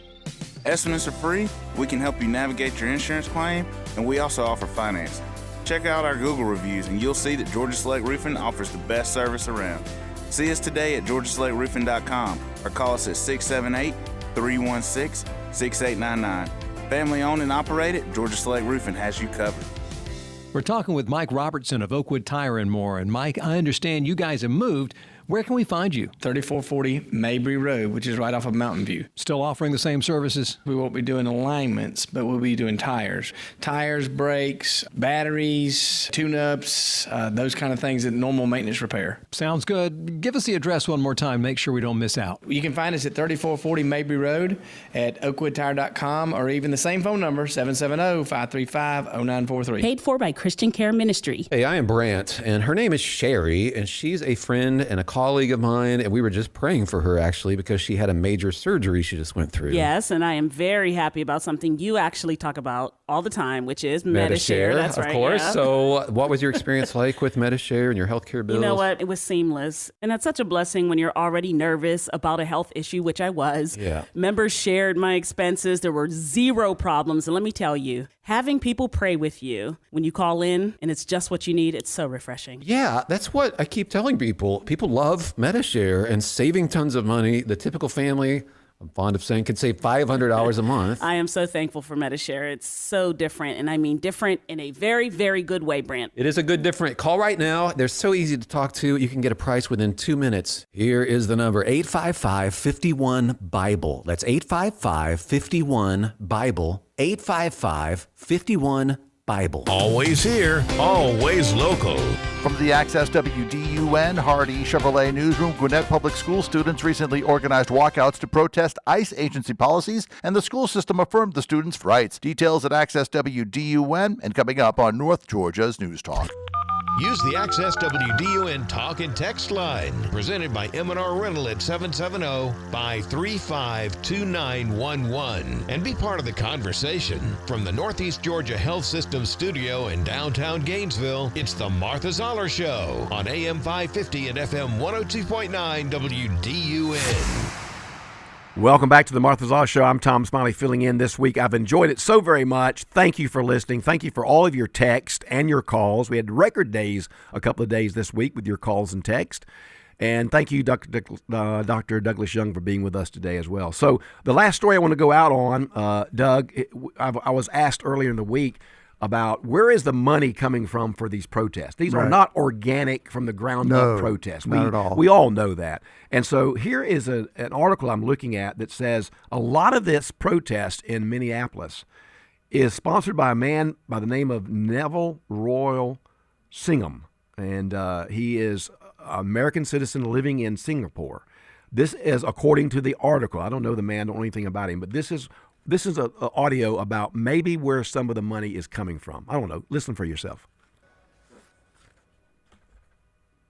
Estimates are free, we can help you navigate your insurance claim, and we also offer financing. Check out our Google reviews, and you'll see that Georgia Select Roofing offers the best service around. See us today at GeorgiaSelectRoofing.com or call us at 678-316-6899. Family owned and operated, Georgia Select Roofing has you covered. We're talking with Mike Robertson of Oakwood Tire and More. And Mike, I understand you guys have moved. Where can we find you? 3440 Mabry Road, which is right off of Mountain View. Still offering the same services? We won't be doing alignments, but we'll be doing tires. Tires, brakes, batteries, tune-ups, those kind of things that normal maintenance repair. Sounds good. Give us the address one more time. Make sure we don't miss out. You can find us at 3440 Mabry Road at oakwoodtire.com or even the same phone number, 770-535-0943. Paid for by Christian Care Ministry. Hey, I am Brant, and her name is Sherry, and she's a friend and a colleague of mine, and we were just praying for her actually because she had a major surgery she just went through. Yes, and I am very happy about something you actually talk about all the time, which is Medi-Share. That's right, of course. Yeah. So what was your experience like with Medi-Share and your healthcare bills? You know what? It was seamless. And that's such a blessing when you're already nervous about a health issue, which I was. Yeah. Members shared my expenses. There were zero problems. And let me tell you, having people pray with you when you call in and it's just what you need, it's so refreshing. Yeah, that's what I keep telling people. People love Medi-Share and saving tons of money. The typical family, I'm fond of saying, could save $500 a month. I am so thankful for Medi-Share. It's so different, and I mean different in a very, very good way, Brant. It is a good different. Call right now. They're so easy to talk to. You can get a price within 2 minutes. Here is the number, 855-51-BIBLE. That's 855-51-BIBLE. 855-51-BIBLE. Always here, always local. From the Access WDUN Hardy Chevrolet Newsroom, Gwinnett Public School students recently organized walkouts to protest ICE agency policies, and the school system affirmed the students' rights. Details at Access WDUN and coming up on North Georgia's News Talk. Use the Access WDUN Talk and Text line, presented by M&R Rental at 770-535-2911, and be part of the conversation. From the Northeast Georgia Health System studio in downtown Gainesville, it's the Martha Zoller Show on AM 550 and FM 102.9 WDUN. Welcome back to the Martha Zoller Show. I'm Tom Smiley filling in this week. I've enjoyed it so very much. Thank you for listening. Thank you for all of your text and your calls. We had record days a couple of days this week with your calls and text. And thank you, Dr. Douglas Young, for being with us today as well. So the last story I want to go out on, Doug, I was asked earlier in the week about where is the money coming from for these protests. These are not organic from the ground up protests. Not at all. We all know that. And so here is an article I'm looking at that says a lot of this protest in Minneapolis is sponsored by a man by the name of Neville Royal Singham. And he is an American citizen living in Singapore. This is according to the article. I don't know the man, don't know anything about him, but this is an audio about maybe where some of the money is coming from. I don't know. Listen for yourself.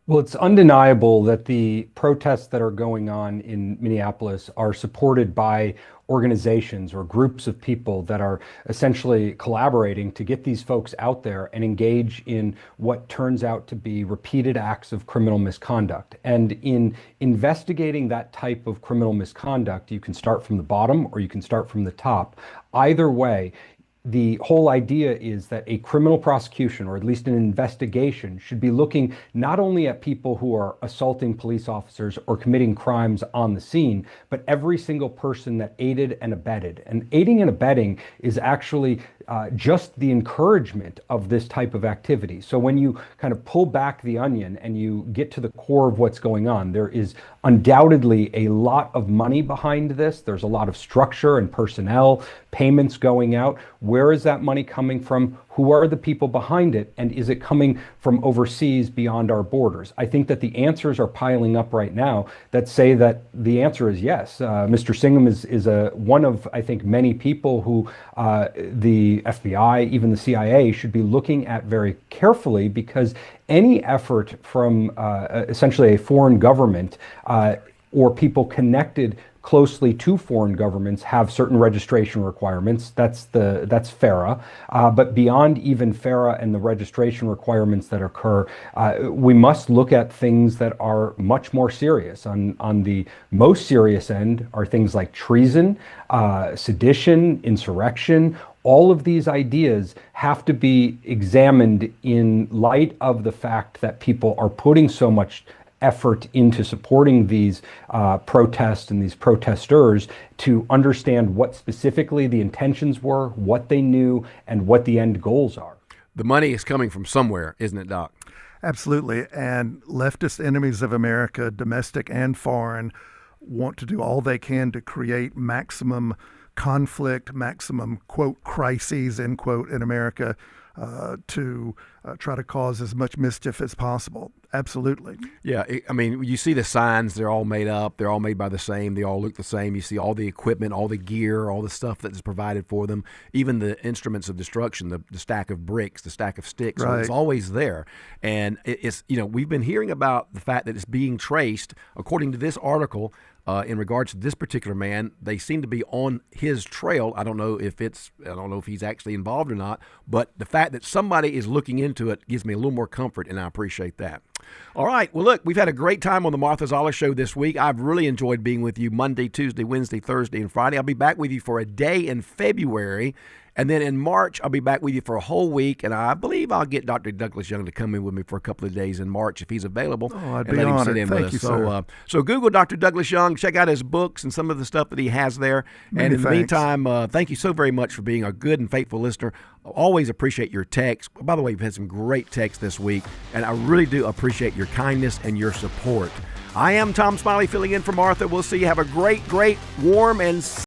Well, it's undeniable that the protests that are going on in Minneapolis are supported by organizations or groups of people that are essentially collaborating to get these folks out there and engage in what turns out to be repeated acts of criminal misconduct. And in investigating that type of criminal misconduct, you can start from the bottom or you can start from the top. Either way, the whole idea is that a criminal prosecution, or at least an investigation, should be looking not only at people who are assaulting police officers or committing crimes on the scene, but every single person that aided and abetted. And aiding and abetting is actually just the encouragement of this type of activity. So when you kind of pull back the onion and you get to the core of what's going on, there is undoubtedly a lot of money behind this. There's a lot of structure and personnel, payments going out. Where is that money coming from? Who are the people behind it? And is it coming from overseas beyond our borders? I think that the answers are piling up right now that say that the answer is yes. Mr. Singham is one of, I think, many people who the FBI, even the CIA, should be looking at very carefully, because any effort from essentially a foreign government or people connected closely to foreign governments have certain registration requirements. That's FARA. But beyond even FARA and the registration requirements that occur, we must look at things that are much more serious. On the most serious end are things like treason, sedition, insurrection. All of these ideas have to be examined in light of the fact that people are putting so much effort into supporting these protests and these protesters, to understand what specifically the intentions were, what they knew, and what the end goals are. The money is coming from somewhere, isn't it, Doc? Absolutely. And leftist enemies of America, domestic and foreign, want to do all they can to create maximum conflict, maximum, quote, crises, end quote, in America, to try to cause as much mischief as possible. Absolutely. Yeah, I mean, you see the signs, they're all made up. They're all made by the same. They all look the same. You see all the equipment, all the gear, all the stuff that is provided for them, even the instruments of destruction, the stack of bricks, the stack of sticks. Right. So it's always there. And it's, we've been hearing about the fact that it's being traced, according to this article, in regards to this particular man. They seem to be on his trail. I don't know if he's actually involved or not, but the fact that somebody is looking into it gives me a little more comfort, and I appreciate that. All right. Well, look, we've had a great time on the Martha Zoller Show this week. I've really enjoyed being with you Monday, Tuesday, Wednesday, Thursday, and Friday. I'll be back with you for a day in February. And then in March, I'll be back with you for a whole week, and I believe I'll get Dr. Douglas Young to come in with me for a couple of days in March if he's available. Oh, I'd and be let him honored. sit in with Thank you, us. sir. So Google Dr. Douglas Young, check out his books and some of the stuff that he has there. Many and in the thanks. meantime, thank you so very much for being a good and faithful listener. I always appreciate your texts. By the way, we've had some great texts this week, and I really do appreciate your kindness and your support. I am Tom Smiley filling in for Martha. We'll see you. Have a great, warm, and